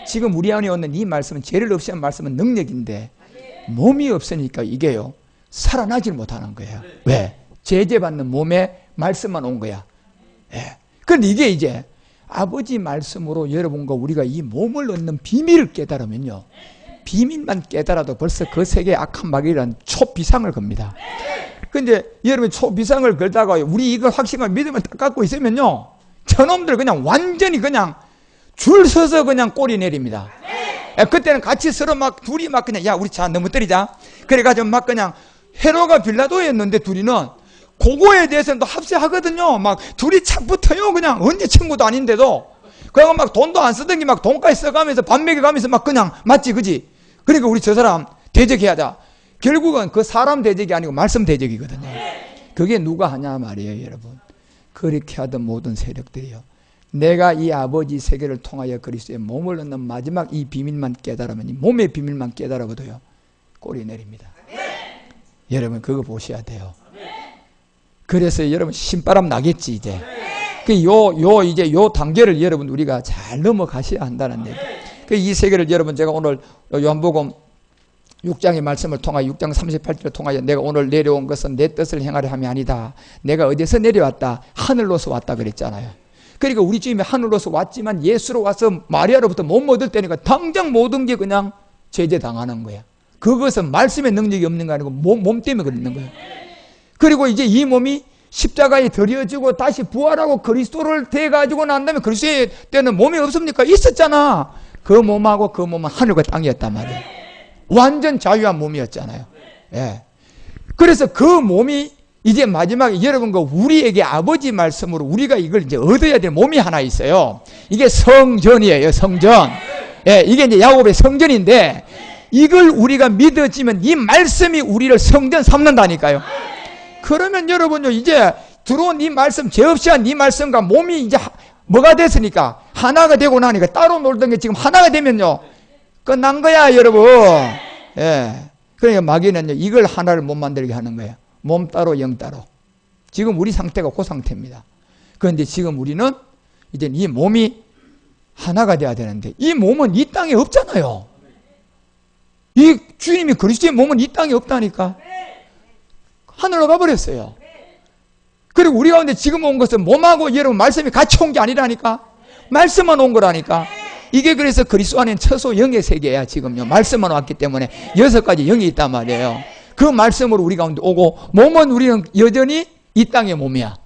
지금 우리 안에 오는 이 말씀은, 죄를 없이 한 말씀은 능력인데 몸이 없으니까 이게요, 살아나질 못하는 거예요. 왜? 제재받는 몸에 말씀만 온 거야. 예. 그런데 이게 이제 아버지 말씀으로 여러분과 우리가 이 몸을 얻는 비밀을 깨달으면요, 비밀만 깨달아도 벌써 그 세계의 악한 마귀라는 초비상을 겁니다. 근데 여러분 초비상을 걸다가 우리 이걸 확신과 믿음을 딱 갖고 있으면요, 저놈들 그냥 완전히 그냥 줄 서서 그냥 꼬리 내립니다. 그때는 같이 서로 막 둘이 막 그냥 야 우리 차 넘어뜨리자 그래가지고 막 그냥 헤로가 빌라도였는데 둘이는 그거에 대해서는 또 합세하거든요. 막 둘이 착 붙어요. 그냥 언제 친구도 아닌데도. 그리고 막 돈도 안 쓰던 게 막 돈까지 써가면서 밥 먹여가면서 막 그냥 맞지 그지. 그러니까 우리 저 사람 대적해야자. 결국은 그 사람 대적이 아니고 말씀 대적이거든요. 그게 누가 하냐 말이에요, 여러분. 그렇게 하던 모든 세력들이요, 내가 이 아버지 세계를 통하여 그리스도의 몸을 얻는 마지막 이 비밀만 깨달으면, 이 몸의 비밀만 깨달아도요 꼬리 내립니다. 여러분 그거 보셔야 돼요. 그래서 여러분 신바람 나겠지 이제. 이제 요 단계를 여러분 우리가 잘 넘어가셔야 한다는 얘기. 이 세계를 여러분 제가 오늘 요한복음 6장의 말씀을 통하여 6장 38절을 통하여 내가 오늘 내려온 것은 내 뜻을 행하려 함이 아니다. 내가 어디서 내려왔다? 하늘로서 왔다 그랬잖아요. 그러니까 우리 주님이 하늘로서 왔지만 예수로 와서 마리아로부터 못 얻을 때니까 당장 모든 게 그냥 제재당하는 거야. 그것은 말씀의 능력이 없는 거 아니고 몸 때문에 그러는 거예요. 그리고 이제 이 몸이 십자가에 들여지고 다시 부활하고 그리스도를 대가지고 난 다음에 그리스도의 때는 몸이 없습니까? 있었잖아. 그 몸하고 그 몸은 하늘과 땅이었단 말이에요. 완전 자유한 몸이었잖아요. 예. 그래서 그 몸이 이제 마지막에 여러분과 우리에게 아버지 말씀으로 우리가 이걸 이제 얻어야 될 몸이 하나 있어요. 이게 성전이에요, 성전. 예, 이게 이제 야곱의 성전인데 이걸 우리가 믿어지면 이 말씀이 우리를 성전 삼는다니까요. 그러면 여러분요, 이제 들어온 이 말씀, 죄 없이 한 이 말씀과 몸이 이제 뭐가 됐으니까 하나가 되고 나니까 따로 놀던 게 지금 하나가 되면요 끝난 거야, 여러분. 예. 그러니까 마귀는요 이걸 하나를 못 만들게 하는 거예요. 몸 따로 영 따로. 지금 우리 상태가 그 상태입니다. 그런데 지금 우리는 이제 이 몸이 하나가 돼야 되는데 이 몸은 이 땅에 없잖아요. 이 주님이 그리스도의 몸은 이 땅에 없다니까. 하늘로 가버렸어요. 그리고 우리 가운데 지금 온 것은 몸하고 여러분 말씀이 같이 온 게 아니라니까. 말씀만 온 거라니까. 이게 그래서 그리스도 안에는 처소 영의 세계야. 지금요 말씀만 왔기 때문에 6가지 영이 있단 말이에요. 그 말씀으로 우리 가운데 오고 몸은 우리는 여전히 이 땅의 몸이야.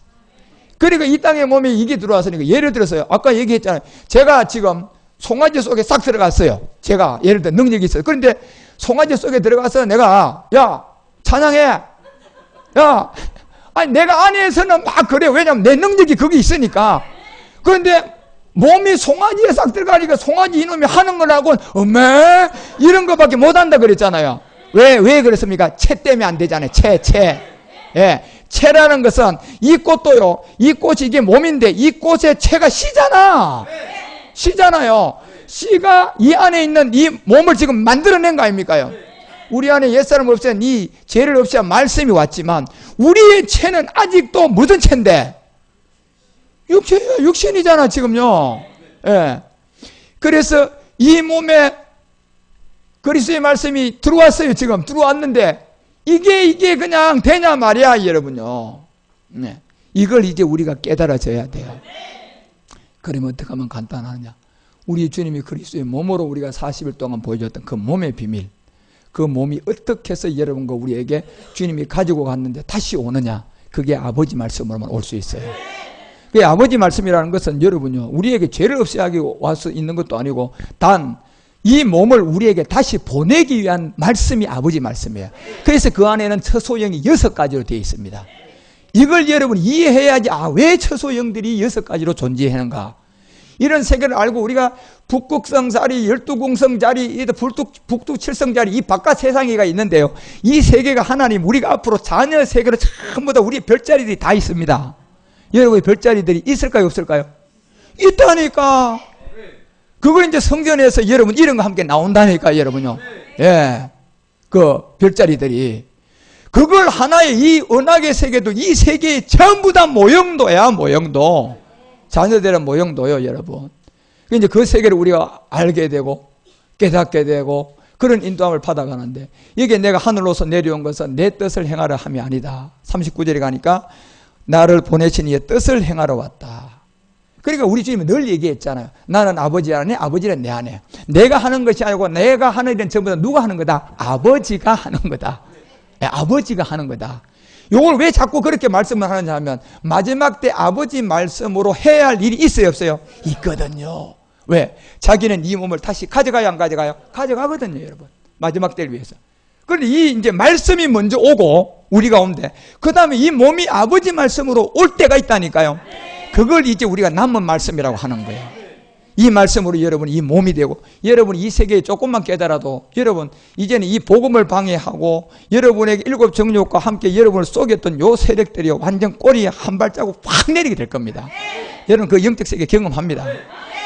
그러니까 이 땅의 몸에 이게 들어왔으니까 예를 들어서요. 아까 얘기했잖아요. 제가 지금 송아지 속에 싹 들어갔어요. 제가 예를 들어 능력이 있어요. 그런데 송아지 속에 들어가서 내가 야 찬양해. 야 아니 내가 안에서는 막 그래. 왜냐면 내 능력이 거기 있으니까. 그런데 몸이 송아지에 싹 들어가니까 송아지 이놈이 하는 거라고 어메 이런 거밖에 못한다 그랬잖아요. 왜 그랬습니까? 채 때문에 안 되잖아요. 채. 예. 채라는 것은 이 꽃도요. 이 꽃이 이게 몸인데 이 꽃의 채가 씨잖아. 씨잖아요. 씨가 이 안에 있는 이 몸을 지금 만들어낸 거 아닙니까요? 우리 안에 옛사람 없애는 이 죄를 없애야 말씀이 왔지만 우리의 채는 아직도 무슨 채인데? 육체예요. 육신이잖아 지금요. 예. 그래서 이 몸에 그리스도의 말씀이 들어왔어요. 지금 들어왔는데 이게 그냥 되냐 말이야 여러분요. 네. 이걸 이제 우리가 깨달아져야 돼요. 그러면 어떻게 하면 간단하냐. 우리 주님이 그리스도의 몸으로 우리가 40일 동안 보여줬던 그 몸의 비밀, 그 몸이 어떻게 해서 여러분과 우리에게 주님이 가지고 갔는데 다시 오느냐. 그게 아버지 말씀으로만 올 수 있어요. 그 아버지 말씀이라는 것은 여러분요 우리에게 죄를 없애하기 와서 있는 것도 아니고 단 이 몸을 우리에게 다시 보내기 위한 말씀이 아버지 말씀이에요. 그래서 그 안에는 처소영이 6가지로 되어 있습니다. 이걸 여러분 이해해야지 왜 처소영들이 6가지로 존재하는가. 이런 세계를 알고 우리가 북극성자리, 12궁성자리, 북두칠성자리 이 바깥 세상에가 있는데요. 이 세계가 하나님 우리가 앞으로 자녀 세계로 전부 다 우리의 별자리들이 다 있습니다. 여러분의 별자리들이 있을까요 없을까요? 있다니까. 그걸 이제 성전에서 여러분 이런 거 함께 나온다니까 여러분요. 예. 그 별자리들이. 그걸 하나의 이 언약의 세계도 이 세계의 전부 다 모형도야, 모형도. 자녀들의 모형도요, 여러분. 이제 그 세계를 우리가 알게 되고 깨닫게 되고 그런 인도함을 받아가는데 이게 내가 하늘로서 내려온 것은 내 뜻을 행하려 함이 아니다. 39절에 가니까 나를 보내신 이의 뜻을 행하러 왔다. 그러니까 우리 주님은 늘 얘기했잖아요. 나는 아버지 안에, 아버지는 내 안에. 내가 하는 것이 아니고 내가 하는 일은 전부 다 누가 하는 거다? 아버지가 하는 거다. 아버지가 하는 거다. 이걸 왜 자꾸 그렇게 말씀을 하느냐 하면 마지막 때 아버지 말씀으로 해야 할 일이 있어요 없어요? 있거든요. 왜? 자기는 이 몸을 다시 가져가요 안 가져가요? 가져가거든요 여러분. 마지막 때를 위해서. 그런데 이 이제 말씀이 먼저 오고 우리가 온대. 그 다음에 이 몸이 아버지 말씀으로 올 때가 있다니까요. 그걸 이제 우리가 남은 말씀이라고 하는 거예요. 이 말씀으로 여러분 이 몸이 되고 여러분 이 세계에 조금만 깨달아도 여러분 이제는 이 복음을 방해하고 여러분에게 7 정욕과 함께 여러분을 속였던 요 세력들이 완전 꼬리에 한 발자국 확 내리게 될 겁니다. 여러분 그 영적 세계 경험합니다.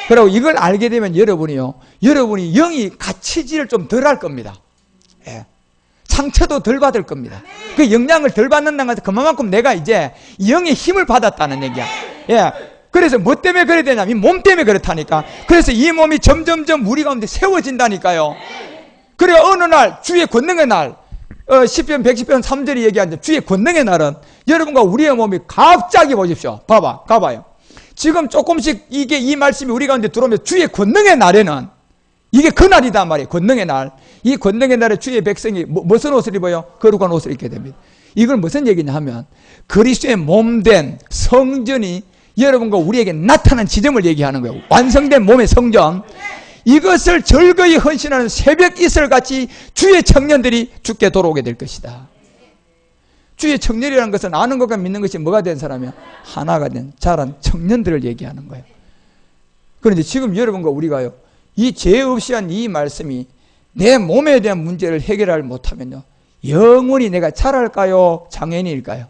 그리고 이걸 알게 되면 여러분이 영이 가치질을 좀 덜 할 겁니다. 예. 상처도 덜 받을 겁니다. 그 영향을 덜 받는다는 것은 그만큼 내가 이제 영의 힘을 받았다는 얘기야. 예. 그래서 뭐 때문에 그래야 되냐면 이 몸 때문에 그렇다니까. 그래서 이 몸이 점점점 우리 가운데 세워진다니까요. 그래 어느 날 주의 권능의 날 시편 110편 3절이 얘기하는 주의 권능의 날은 여러분과 우리의 몸이 갑자기 보십시오. 가봐요. 지금 조금씩 이게 이 말씀이 우리 가운데 들어오면 주의 권능의 날에는 이게 그날이단 말이에요. 권능의 날. 이 권능의 날에 주의 백성이 무슨 옷을 입어요? 거룩한 옷을 입게 됩니다. 이건 무슨 얘기냐 하면 그리스도의 몸된 성전이 여러분과 우리에게 나타난 지점을 얘기하는 거예요. 완성된 몸의 성전. 이것을 절거히 헌신하는 새벽 이슬같이 주의 청년들이 주께 돌아오게 될 것이다. 주의 청년이라는 것은 아는 것과 믿는 것이 뭐가 된 사람이야? 하나가 된 자란 청년들을 얘기하는 거예요. 그런데 지금 여러분과 우리가요, 이 죄 없이 한 이 말씀이 내 몸에 대한 문제를 해결하지 못하면요, 영원히 내가 자랄까요? 장애인일까요?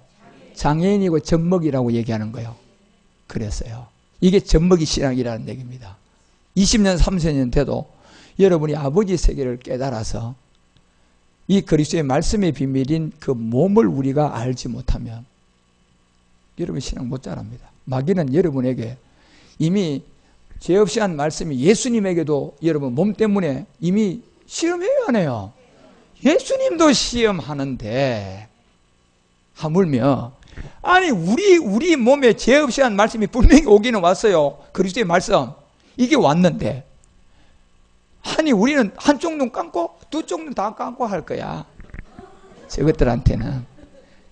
장애인이고 젖먹이라고 얘기하는 거예요. 그랬어요. 이게 젖먹이 신앙이라는 얘기입니다. 20년, 30년 돼도 여러분이 아버지 세계를 깨달아서 이 그리스도의 말씀의 비밀인 그 몸을 우리가 알지 못하면 여러분 신앙 못 자랍니다. 마귀는 여러분에게 이미 죄 없이 한 말씀이 예수님에게도 여러분 몸 때문에 이미 시험해요, 안 해요? 예수님도 시험하는데 하물며 아니 우리 몸에 죄 없이 한 말씀이 분명히 오기는 왔어요. 그리스도의 말씀 이게 왔는데 아니 우리는 한쪽 눈 감고 두 쪽 눈 다 감고 할 거야. 저것들한테는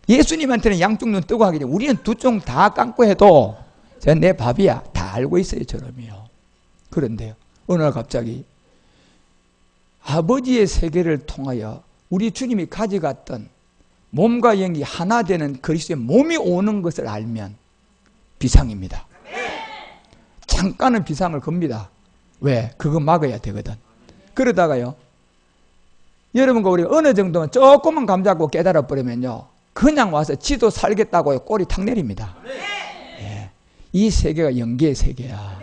예수님한테는 양쪽 눈 뜨고 하기 때문에 우리는 두 쪽 다 감고 해도 내 밥이야 다 알고 있어요. 저놈이요. 그런데요 어느 날 갑자기 아버지의 세계를 통하여 우리 주님이 가져갔던 몸과 영이 하나 되는 그리스도의 몸이 오는 것을 알면 비상입니다. 잠깐은 비상을 겁니다. 왜? 그거 막아야 되거든. 그러다가요 여러분과 우리가 어느 정도만 조금만 감잡고 깨달아 버리면요 그냥 와서 지도 살겠다고 꼬리 탁 내립니다. 예. 이 세계가 영계의 세계야.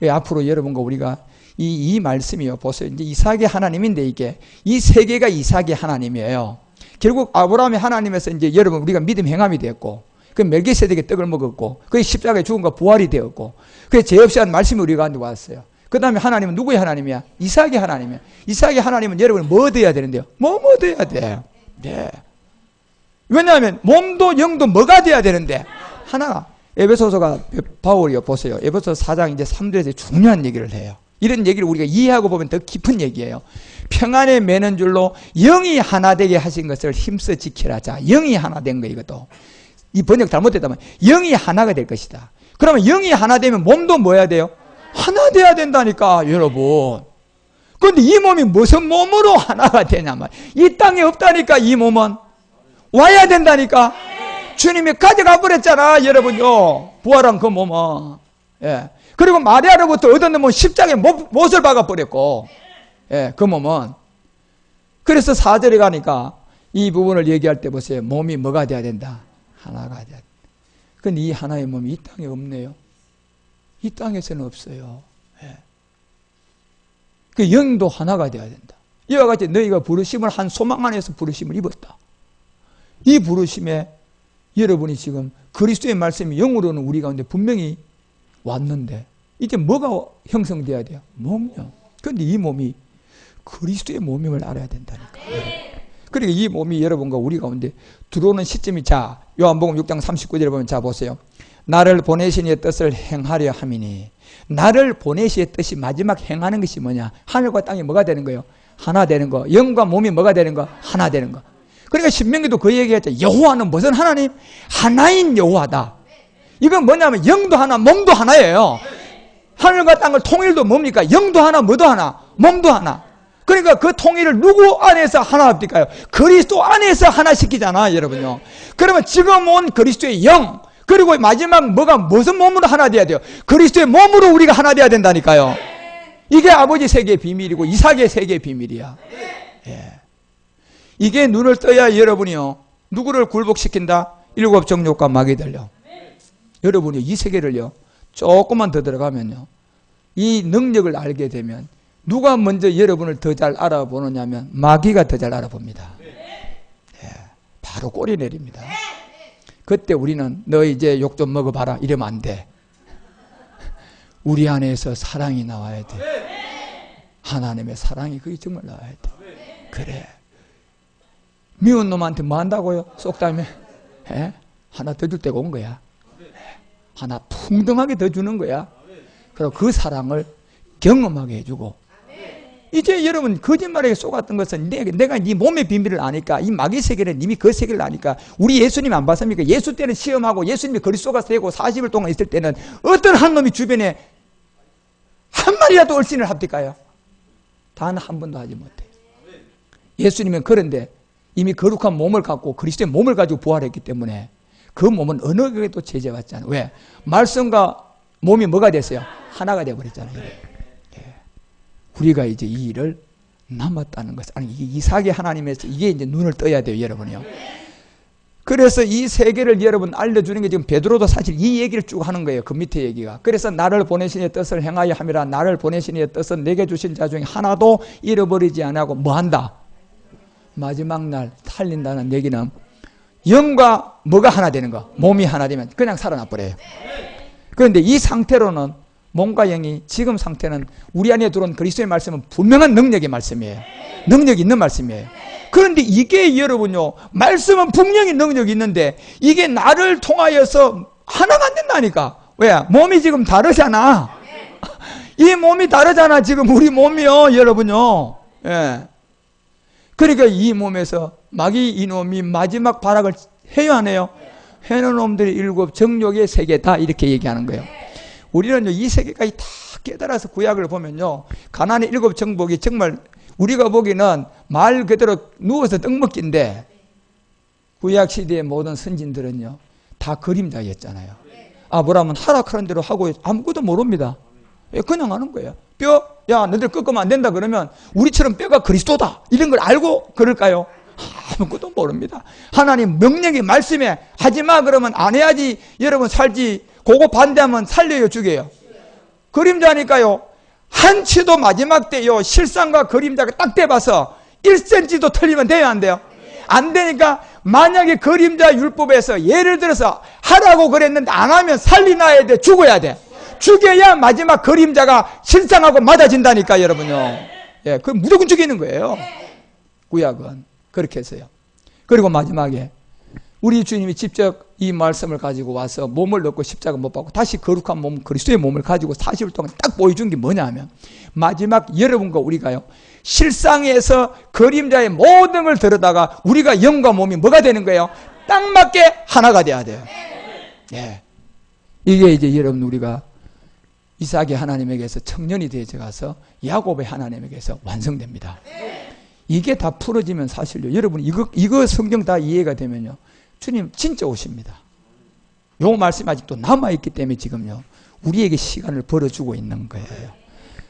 예, 앞으로 여러분과 우리가 이 말씀이요 보세요. 이제 이삭의 하나님인데 이게 이 세계가 이삭의 하나님이에요. 결국 아브라함의 하나님에서 이제 여러분 우리가 믿음 행함이 되었고 그 멜기세덱의 떡을 먹었고 그 십자가에 죽은 거 부활이 되었고 그 죄 없이 한 말씀이 우리 가운데 왔어요. 그 다음에 하나님은 누구의 하나님이야? 이삭의 하나님이야. 이삭의 하나님은 여러분 뭐 얻어야 되는데요? 뭐 얻어야 돼요? 네. 왜냐하면 몸도 영도 뭐가 돼야 되는데 하나가. 에베소서가 바울이요 보세요. 에베소서 4장 이제 3절에서 중요한 얘기를 해요. 이런 얘기를 우리가 이해하고 보면 더 깊은 얘기예요. 평안에 매는 줄로 영이 하나 되게 하신 것을 힘써 지키라. 자, 영이 하나 된 거 이것도. 이 번역 잘못됐다면 영이 하나가 될 것이다. 그러면 영이 하나 되면 몸도 뭐 해야 돼요? 하나 돼야 된다니까 여러분. 그런데 이 몸이 무슨 몸으로 하나가 되냐면 이 땅에 없다니까. 이 몸은 와야 된다니까. 주님이 가져가 버렸잖아 여러분요. 부활한 그 몸은. 예. 그리고 마리아로부터 얻었는 몸은 십자가에 못을 박아버렸고 예, 그 몸은. 그래서 4절에 가니까 이 부분을 얘기할 때 보세요. 몸이 뭐가 돼야 된다? 하나가 돼야 된다. 근데 이 하나의 몸이 이 땅에 없네요. 이 땅에서는 없어요. 예. 그 영도 하나가 돼야 된다. 이와 같이 너희가 부르심을 한 소망 안에서 부르심을 입었다. 이 부르심에 여러분이 지금 그리스도의 말씀이 영으로는 우리 가운데 분명히 왔는데 이제 뭐가 형성돼야 돼요? 몸이요. 그런데 이 몸이 그리스도의 몸임을 알아야 된다니까. 그러니까 이 몸이 여러분과 우리 가운데 들어오는 시점이 자 요한복음 6장 39절에 보면 자 보세요. 나를 보내신 이의 뜻을 행하려 함이니 나를 보내신 이의 뜻이 마지막 행하는 것이 뭐냐? 하늘과 땅이 뭐가 되는 거예요? 하나 되는 거. 영과 몸이 뭐가 되는 거? 하나 되는 거. 그러니까 신명기도 그 얘기했죠. 여호와는 무슨 하나님? 하나인 여호와다. 이건 뭐냐면 영도 하나 몸도 하나예요. 하늘과 땅을 통일도 뭡니까? 영도 하나 뭐도 하나 몸도 하나. 그러니까 그 통일을 누구 안에서 하나 합니까요? 그리스도 안에서 하나 시키잖아 여러분요. 그러면 지금 온 그리스도의 영 그리고 마지막 뭐가 무슨 몸으로 하나 돼야 돼요? 그리스도의 몸으로 우리가 하나 돼야 된다니까요. 이게 아버지 세계의 비밀이고 이삭의 세계의 비밀이야. 예. 이게 눈을 떠야 여러분이요 누구를 굴복시킨다? 일곱 정욕과 마귀들요. 여러분이 이 세계를요 조금만 더 들어가면요 이 능력을 알게 되면 누가 먼저 여러분을 더 잘 알아보느냐면 마귀가 더 잘 알아봅니다. 예, 바로 꼬리 내립니다. 그때 우리는 너 이제 욕 좀 먹어봐라 이러면 안 돼. 우리 안에서 사랑이 나와야 돼. 하나님의 사랑이 그게 정말 나와야 돼. 그래. 미운 놈한테 뭐 한다고요? 속담에 예? 하나 더 줄 때가 온 거야. 하나 풍덩하게 더 주는 거야. 그리고 그 사랑을 경험하게 해주고 이제 여러분 거짓말에 속았던 것은 내가 네 몸의 비밀을 아니까 이 마귀 세계는 이미 그 세계를 아니까 우리 예수님 안 봤습니까? 예수 때는 시험하고 예수님이 그리스도가 되고 40일 동안 있을 때는 어떤 한 놈이 주변에 한 마리라도 얼씬을 합니까요? 단 한 번도 하지 못해요. 예수님은 그런데 이미 거룩한 몸을 갖고 그리스도의 몸을 가지고 부활했기 때문에 그 몸은 어느 것에도 제재받지 않아요. 왜? 말씀과 몸이 뭐가 됐어요? 하나가 되어버렸잖아요. 예. 우리가 이제 이 일을 남았다는 것. 아니, 이삭의 하나님에서 이게 이제 눈을 떠야 돼요, 여러분이요. 그래서 이 세계를 여러분 알려주는 게 지금 베드로도 사실 이 얘기를 쭉 하는 거예요. 그 밑에 얘기가. 그래서 나를 보내신 이의 뜻을 행하여 함이라. 나를 보내신 이의 뜻은 내게 주신 자 중에 하나도 잃어버리지 아니하고 뭐 한다? 마지막 날 살린다는 얘기는 영과 뭐가 하나 되는 거? 몸이 하나 되면 그냥 살아나 버려요. 그런데 이 상태로는 몸과 영이 지금 상태는 우리 안에 들어온 그리스도의 말씀은 분명한 능력의 말씀이에요. 능력이 있는 말씀이에요. 그런데 이게 여러분요, 말씀은 분명히 능력이 있는데 이게 나를 통하여서 하나가 안 된다니까. 왜? 몸이 지금 다르잖아. 이 몸이 다르잖아. 지금 우리 몸이요, 여러분요. 예. 그러니까 이 몸에서 마귀 이놈이 마지막 발악을 해요, 안 해요? 해는 놈들이 7 정욕의 세계다, 이렇게 얘기하는 거예요. 우리는요, 이 세계까지 다 깨달아서 구약을 보면요, 가나안의 7 정복이 정말 우리가 보기는 말 그대로 누워서 떡 먹기인데, 구약 시대의 모든 선진들은요, 다 그림자였잖아요. 아브라함은 하락하는 대로 하고 아무것도 모릅니다. 그냥 하는 거예요. 뼈, 야, 너희들 꺾으면 안 된다 그러면 우리처럼 뼈가 그리스도다, 이런 걸 알고 그럴까요? 아무것도 모릅니다. 하나님 명령의 말씀에 하지마 그러면 안 해야지 여러분 살지, 그거 반대하면 살려요, 죽여요? 그림자니까요. 한치도 마지막 때요, 실상과 그림자가 딱 대봐서 1cm도 틀리면 돼요, 안 돼요? 안 되니까 만약에 그림자 율법에서 예를 들어서 하라고 그랬는데 안 하면 살리나야 돼, 죽어야 돼. 죽여야 마지막 그림자가 실상하고 맞아진다니까, 여러분요. 예, 그 무조건 죽이는 거예요. 구약은 그렇게 했어요. 그리고 마지막에 우리 주님이 직접 이 말씀을 가지고 와서 몸을 넣고 십자가 못 박고 다시 거룩한 몸, 그리스도의 몸을 가지고 40일 동안 딱 보여준 게 뭐냐면, 마지막 여러분과 우리가요, 실상에서 그림자의 모든 걸 들여다가 우리가 영과 몸이 뭐가 되는 거예요? 딱 맞게 하나가 돼야 돼요. 예. 이게 이제 여러분, 우리가 이삭의 하나님에게서 청년이 되어가서 야곱의 하나님에게서 완성됩니다. 이게 다 풀어지면 사실요, 여러분 이거 성경 다 이해가 되면요, 주님 진짜 오십니다. 요 말씀 아직도 남아있기 때문에 지금요, 우리에게 시간을 벌어주고 있는 거예요.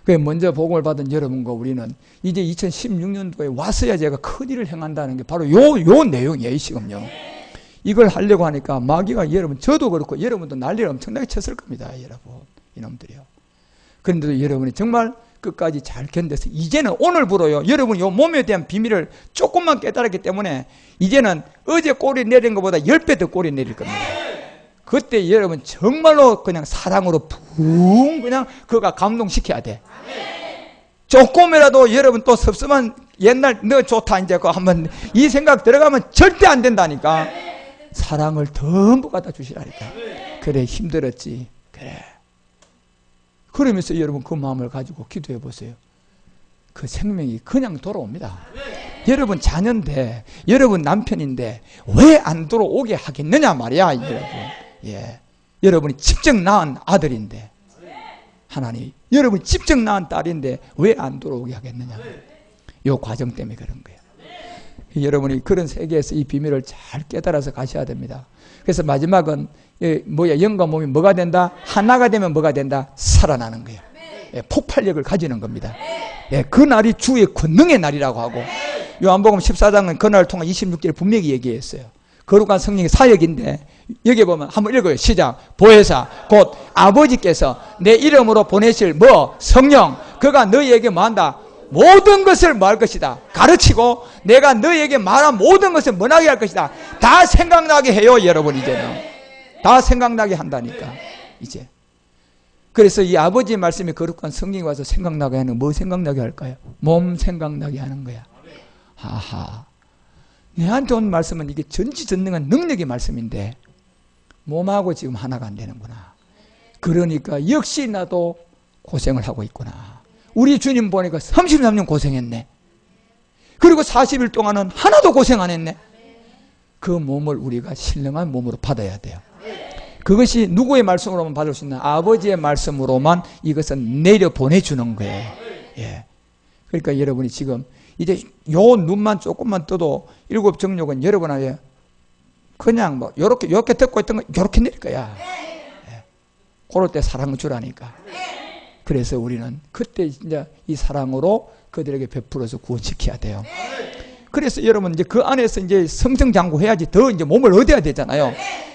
그래서 먼저 복음을 받은 여러분과 우리는 이제 2016년도에 와서야 제가 큰 일을 행한다는 게 바로 요 내용이에요, 지금요. 이걸 하려고 하니까 마귀가, 여러분 저도 그렇고 여러분도 난리를 엄청나게 쳤을 겁니다, 여러분. 이놈들이요. 그런데도 여러분이 정말 끝까지 잘 견뎌서 이제는 오늘부로요, 여러분 요 몸에 대한 비밀을 조금만 깨달았기 때문에 이제는 어제 꼬리 내린 것보다 10배 더 꼬리 내릴 겁니다. 그때 여러분 정말로 그냥 사랑으로 붕 그냥 그가 감동시켜야 돼. 조금이라도 여러분 또 섭섭한 옛날 너 좋다 이제 그 한번 이 생각 들어가면 절대 안 된다니까. 사랑을 듬뿍 갖다 주시라니까. 그래, 힘들었지. 그래. 그러면서 여러분 그 마음을 가지고 기도해 보세요. 그 생명이 그냥 돌아옵니다. 여러분 자녀인데, 여러분 남편인데 왜 안 돌아오게 하겠느냐 말이야, 여러분. 예. 여러분이 직접 낳은 아들인데, 하나님, 여러분이 직접 낳은 딸인데 왜 안 돌아오게 하겠느냐. 이 과정 때문에 그런 거예요. 여러분이 그런 세계에서 이 비밀을 잘 깨달아서 가셔야 됩니다. 그래서 마지막은 영과 몸이 뭐가 된다? 하나가 되면 뭐가 된다? 살아나는 거예요. 예, 폭발력을 가지는 겁니다. 예, 그 날이 주의 권능의 날이라고 하고, 요한복음 14장은 그날을 통한 26절에 분명히 얘기했어요. 거룩한 성령의 사역인데, 여기 보면 한번 읽어요. 시작. 보혜사 곧 아버지께서 내 이름으로 보내실 성령, 그가 너희에게 뭐한다? 모든 것을 뭐 할 것이다? 가르치고 내가 너희에게 말한 모든 것을 뭐하게 할 것이다? 다 생각나게 해요, 여러분. 이제는 다 생각나게 한다니까, 이제. 그래서 이 아버지의 말씀이 거룩한 성령이 와서 생각나게 하는, 뭐 생각나게 할까요? 몸 생각나게 하는 거야. 하하. 내한테 온 말씀은 이게 전지전능한 능력의 말씀인데 몸하고 지금 하나가 안 되는구나. 그러니까 역시 나도 고생을 하고 있구나. 우리 주님 보니까 33년 고생했네. 그리고 40일 동안은 하나도 고생 안 했네. 그 몸을 우리가 신령한 몸으로 받아야 돼요. 그것이 누구의 말씀으로만 받을 수 있나? 아버지의 말씀으로만 이것은 내려 보내주는 거예요. 예. 그러니까 여러분이 지금 이제 요 눈만 조금만 떠도 7 정욕은 여러분한테 그냥 뭐 요렇게 듣고 있던 거 요렇게 내릴 거야. 예. 그럴 때 사랑을 주라니까. 그래서 우리는 그때 이제 이 사랑으로 그들에게 베풀어서 구원시켜야 돼요. 그래서 여러분 이제 그 안에서 이제 성성장구해야지 더 이제 몸을 얻어야 되잖아요.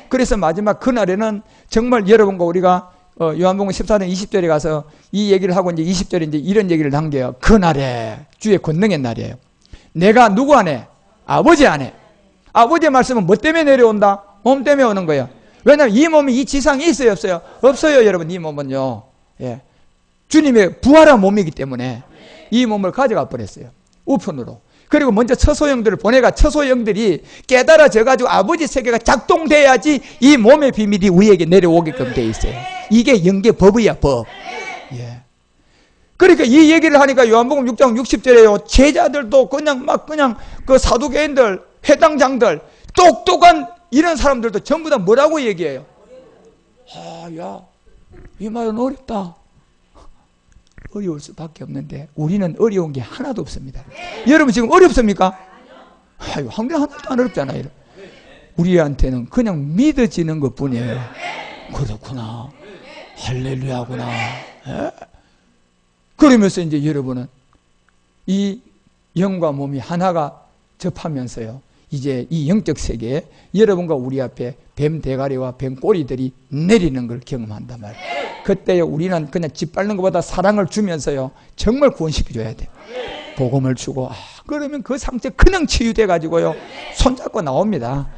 그래서 마지막 그날에는 정말 여러분과 우리가 요한복음 14장 20절에 가서 이 얘기를 하고 이제 20절에 이제 이런 얘기를 남겨요. 그날에 주의 권능의 날이에요. 내가 누구 안에? 아버지 안에. 아버지의 말씀은 뭐 때문에 내려온다? 몸 때문에 오는 거예요. 왜냐하면 이 몸이 이 지상에 있어요, 없어요? 없어요, 여러분. 이 몸은요. 예. 주님의 부활한 몸이기 때문에 이 몸을 가져가 버렸어요. 우편으로. 그리고 먼저 처소형들을 보내가 처소형들이 깨달아져가지고 아버지 세계가 작동돼야지 이 몸의 비밀이 우리에게 내려오게끔 돼 있어요. 이게 영계 법이야, 법. 예. 그러니까 이 얘기를 하니까 요한복음 6장 60절에요. 제자들도 그냥 그 사두개인들, 회당장들, 똑똑한 이런 사람들도 전부 다 뭐라고 얘기해요? 야, 이 말은 어렵다. 어려울 수밖에 없는데 우리는 어려운 게 하나도 없습니다. 여러분 지금 어렵습니까? 아유, 한 개 하나도 안 어렵잖아요. 우리한테는 그냥 믿어지는 것 뿐이에요. 그렇구나. 할렐루야구나. 에? 그러면서 이제 여러분은 이 영과 몸이 하나가 접하면서요. 이제 이 영적 세계에 여러분과 우리 앞에 뱀 대가리와 뱀 꼬리들이 내리는 걸 경험한단 말이에요. 그때 우리는 그냥 짓밟는 것보다 사랑을 주면서요. 정말 구원시켜줘야 돼요. 복음을 주고 그러면 그 상처 그냥 치유돼 가지고요. 손잡고 나옵니다.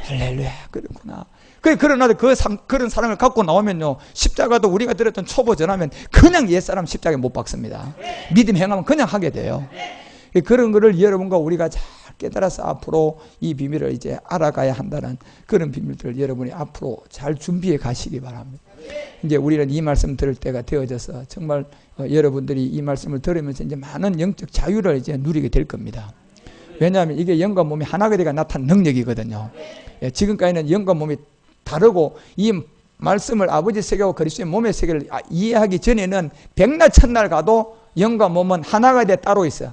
할렐루야, 그렇구나. 그러나 그런 사랑을 갖고 나오면요. 십자가도 우리가 들었던 초보 전하면 그냥 옛사람 십자가에 못 박습니다. 믿음 행하면 그냥 하게 돼요. 그런 거를 여러분과 우리가 잘 깨달아서 앞으로 이 비밀을 이제 알아가야 한다는 그런 비밀들을 여러분이 앞으로 잘 준비해 가시기 바랍니다. 이제 우리는 이 말씀 들을 때가 되어져서 정말 여러분들이 이 말씀을 들으면서 이제 많은 영적 자유를 이제 누리게 될 겁니다. 왜냐하면 이게 영과 몸이 하나가 되가 나타난 능력이거든요. 지금까지는 영과 몸이 다르고 이 말씀을 아버지 세계와 그리스도의 몸의 세계를 이해하기 전에는 백날 천날 가도 영과 몸은 하나가 돼 따로 있어요.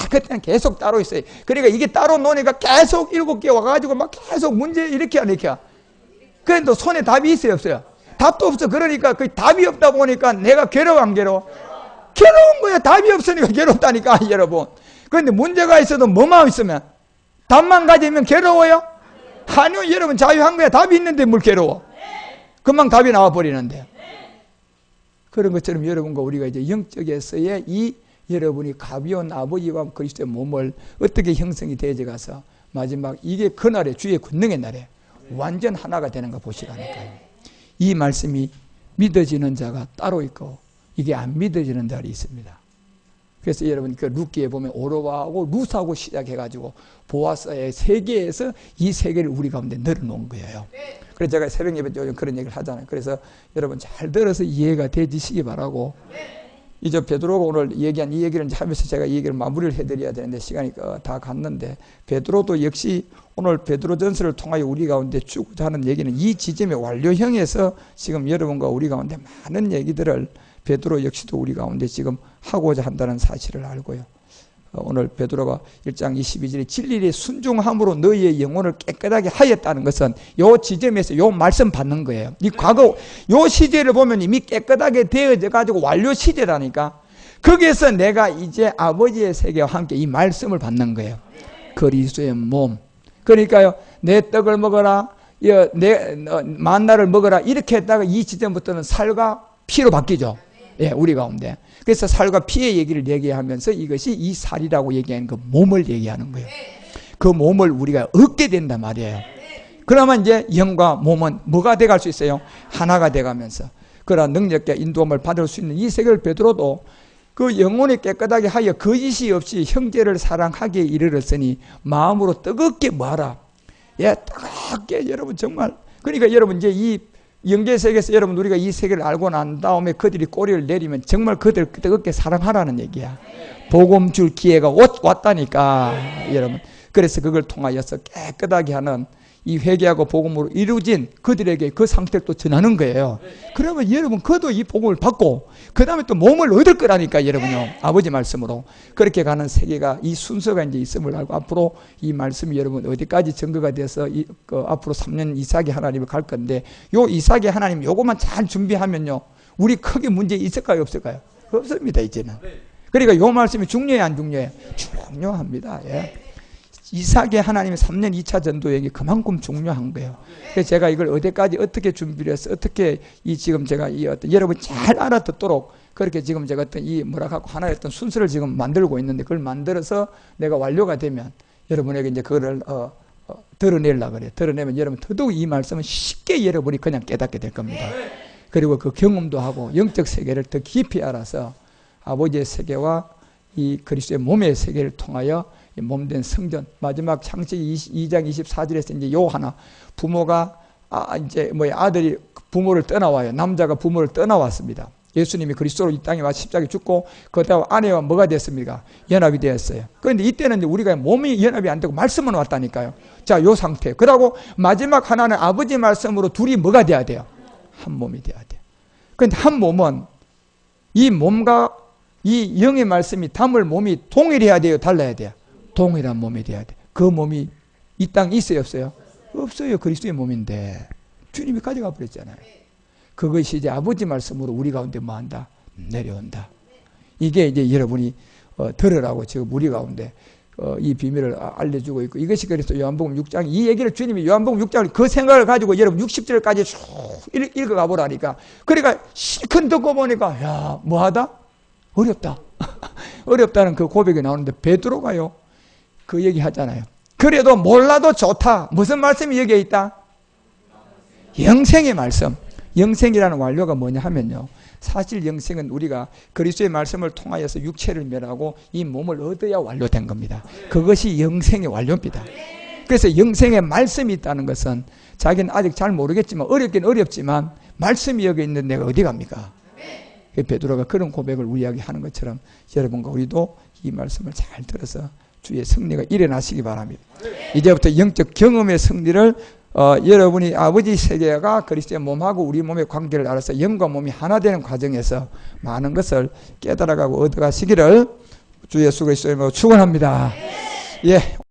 그때는 계속 따로 있어요. 그러니까 이게 따로 노니까 계속 7개 와가지고 막 계속 문제 이렇게 그런데 손에 답이 있어요, 없어요? 답도 없어. 그러니까 그 답이 없다 보니까 내가 괴로워, 안 괴로워? 괴로운 거야. 답이 없으니까 괴롭다니까, 여러분. 그런데 문제가 있어도 뭐만 있으면, 답만 가지면 괴로워요? 아니요, 여러분. 자유한 거야. 답이 있는데 뭘 괴로워? 금방 답이 나와버리는데. 그런 것처럼 여러분과 우리가 이제 영적에서의 이 여러분이 가벼운 아버지와 그리스도의 몸을 어떻게 형성이 되어져 가서 마지막 이게 그날의 주의 권능의 날에 완전 하나가 되는 거 보시라니까요. 이 말씀이 믿어지는 자가 따로 있고 이게 안 믿어지는 자리 있습니다. 그래서 여러분 그 룻기에 보면 오로바하고 룻하고 시작해가지고 보아스의 세계에서 이 세계를 우리 가운데 늘어놓은 거예요. 그래서 제가 새벽 예배 요즘 그런 얘기를 하잖아요. 그래서 여러분 잘 들어서 이해가 되시기 바라고 이제 베드로가 오늘 얘기한 이 얘기를 하면서 제가 이 얘기를 마무리를 해드려야 되는데 시간이 다 갔는데 베드로도 역시 오늘 베드로전서를 통하여 우리 가운데 주고자 하는 얘기는 이 지점의 완료형에서 지금 여러분과 우리 가운데 많은 얘기들을 베드로 역시도 우리 가운데 지금 하고자 한다는 사실을 알고요. 오늘 베드로가 1장 22절에 진리에 순종함으로 너희의 영혼을 깨끗하게 하였다는 것은 요 지점에서 요 말씀 받는 거예요. 이 과거 요 시제를 보면 이미 깨끗하게 되어져 가지고 완료 시제라니까. 거기에서 내가 이제 아버지의 세계와 함께 이 말씀을 받는 거예요. 그리스도의 몸. 그러니까요, 내 떡을 먹어라, 내 만나를 먹어라 이렇게 했다가 이 지점부터는 살과 피로 바뀌죠. 예, 우리 가운데. 그래서 살과 피의 얘기를 얘기하면서 이것이 이 살이라고 얘기하는 그 몸을 얘기하는 거예요. 그 몸을 우리가 얻게 된단 말이에요. 그러면 이제 영과 몸은 뭐가 돼갈 수 있어요? 하나가 돼가면서 그런 능력과 인도함을 받을 수 있는 이 세계를 베드로도 그 영혼이 깨끗하게 하여 거짓이 없이 형제를 사랑하기에 이르렀으니 마음으로 뜨겁게 뭐하라. 예, 뜨겁게 여러분 정말. 그러니까 여러분 이제 이 영계 세계에서 여러분 우리가 이 세계를 알고 난 다음에 그들이 꼬리를 내리면 정말 그들 뜨겁게 사랑하라는 얘기야. 복음 줄 기회가 왔다니까 여러분. 그래서 그걸 통하여서 깨끗하게 하는 이 회개하고 복음으로 이루어진 그들에게 그 상태를 또 전하는 거예요. 그러면 여러분 그도 이 복음을 받고 그 다음에 또 몸을 얻을 거라니까 여러분요. 아버지 말씀으로 그렇게 가는 세계가 이 순서가 이제 있음을 알고 앞으로 이 말씀이 여러분 어디까지 증거가 돼서 앞으로 3년 이삭의 하나님을 갈 건데 요 이삭의 하나님 요것만 잘 준비하면요 우리 크게 문제 있을까요 없을까요? 없습니다 이제는. 그러니까 요 말씀이 중요해 안 중요해? 중요합니다. 예. 이삭의 하나님의 3년 2차 전도여행이 그만큼 중요한 거예요. 그래서 제가 이걸 어디까지 어떻게 준비를 해서 어떻게 지금 제가 여러분 잘 알아듣도록 그렇게 지금 제가 이 하나의 어떤 순서를 지금 만들고 있는데 그걸 만들어서 내가 완료가 되면 여러분에게 이제 그거를 드러내려고 그래요. 드러내면 여러분 더더욱 이 말씀은 쉽게 여러분이 그냥 깨닫게 될 겁니다. 그리고 그 경험도 하고 영적 세계를 더 깊이 알아서 아버지의 세계와 이 그리스도의 몸의 세계를 통하여 몸된 성전, 마지막 창세기 2장 24절에서 이제 요 하나, 부모가 이제 아들이 부모를 떠나와요. 남자가 부모를 떠나왔습니다. 예수님이 그리스도로 이 땅에 와서 십자가에 죽고 그다음 아내와 뭐가 됐습니까? 연합이 되었어요. 그런데 이때는 우리가 몸이 연합이 안 되고 말씀은 왔다니까요. 자, 요 상태. 그러고 마지막 하나는 아버지 말씀으로 둘이 뭐가 돼야 돼요? 한 몸이 돼야 돼요. 그런데 한 몸은 이 몸과 이 영의 말씀이 담을 몸이 동일해야 돼요? 달라야 돼요? 동일한 몸이 돼야 돼요. 그 몸이 이 땅에 있어요? 없어요? 없어요. 그리스도의 몸인데 주님이 가져가 버렸잖아요. 그것이 이제 아버지 말씀으로 우리 가운데 뭐한다? 내려온다. 이게 이제 여러분이 들으라고 지금 우리 가운데 이 비밀을 알려주고 있고, 이것이 그래서 요한복음 6장, 이 얘기를 주님이 요한복음 6장을 그 생각을 가지고 여러분 60절까지 쭉 읽어가 보라니까. 그러니까 실컷 듣고 보니까 야, 뭐하다? 어렵다. 어렵다는 그 고백이 나오는데 베드로가요 그 얘기 하잖아요. 그래도 몰라도 좋다. 무슨 말씀이 여기에 있다? 영생의 말씀. 영생이라는 완료가 뭐냐 하면요, 사실 영생은 우리가 그리스도의 말씀을 통하여서 육체를 멸하고 이 몸을 얻어야 완료된 겁니다. 그것이 영생의 완료입니다. 그래서 영생의 말씀이 있다는 것은 자기는 아직 잘 모르겠지만, 어렵긴 어렵지만 말씀이 여기 있는 내가 어디 갑니까? 베드로가 그런 고백을 우리에게 하는 것처럼 여러분과 우리도 이 말씀을 잘 들어서 주의 승리가 일어나시기 바랍니다. 이제부터 영적 경험의 승리를 여러분이 아버지 세계가 그리스도의 몸하고 우리 몸의 관계를 알아서 영과 몸이 하나 되는 과정에서 많은 것을 깨달아가고 얻어가시기를 주 예수 그리스도의 이름으로 축원합니다. 예.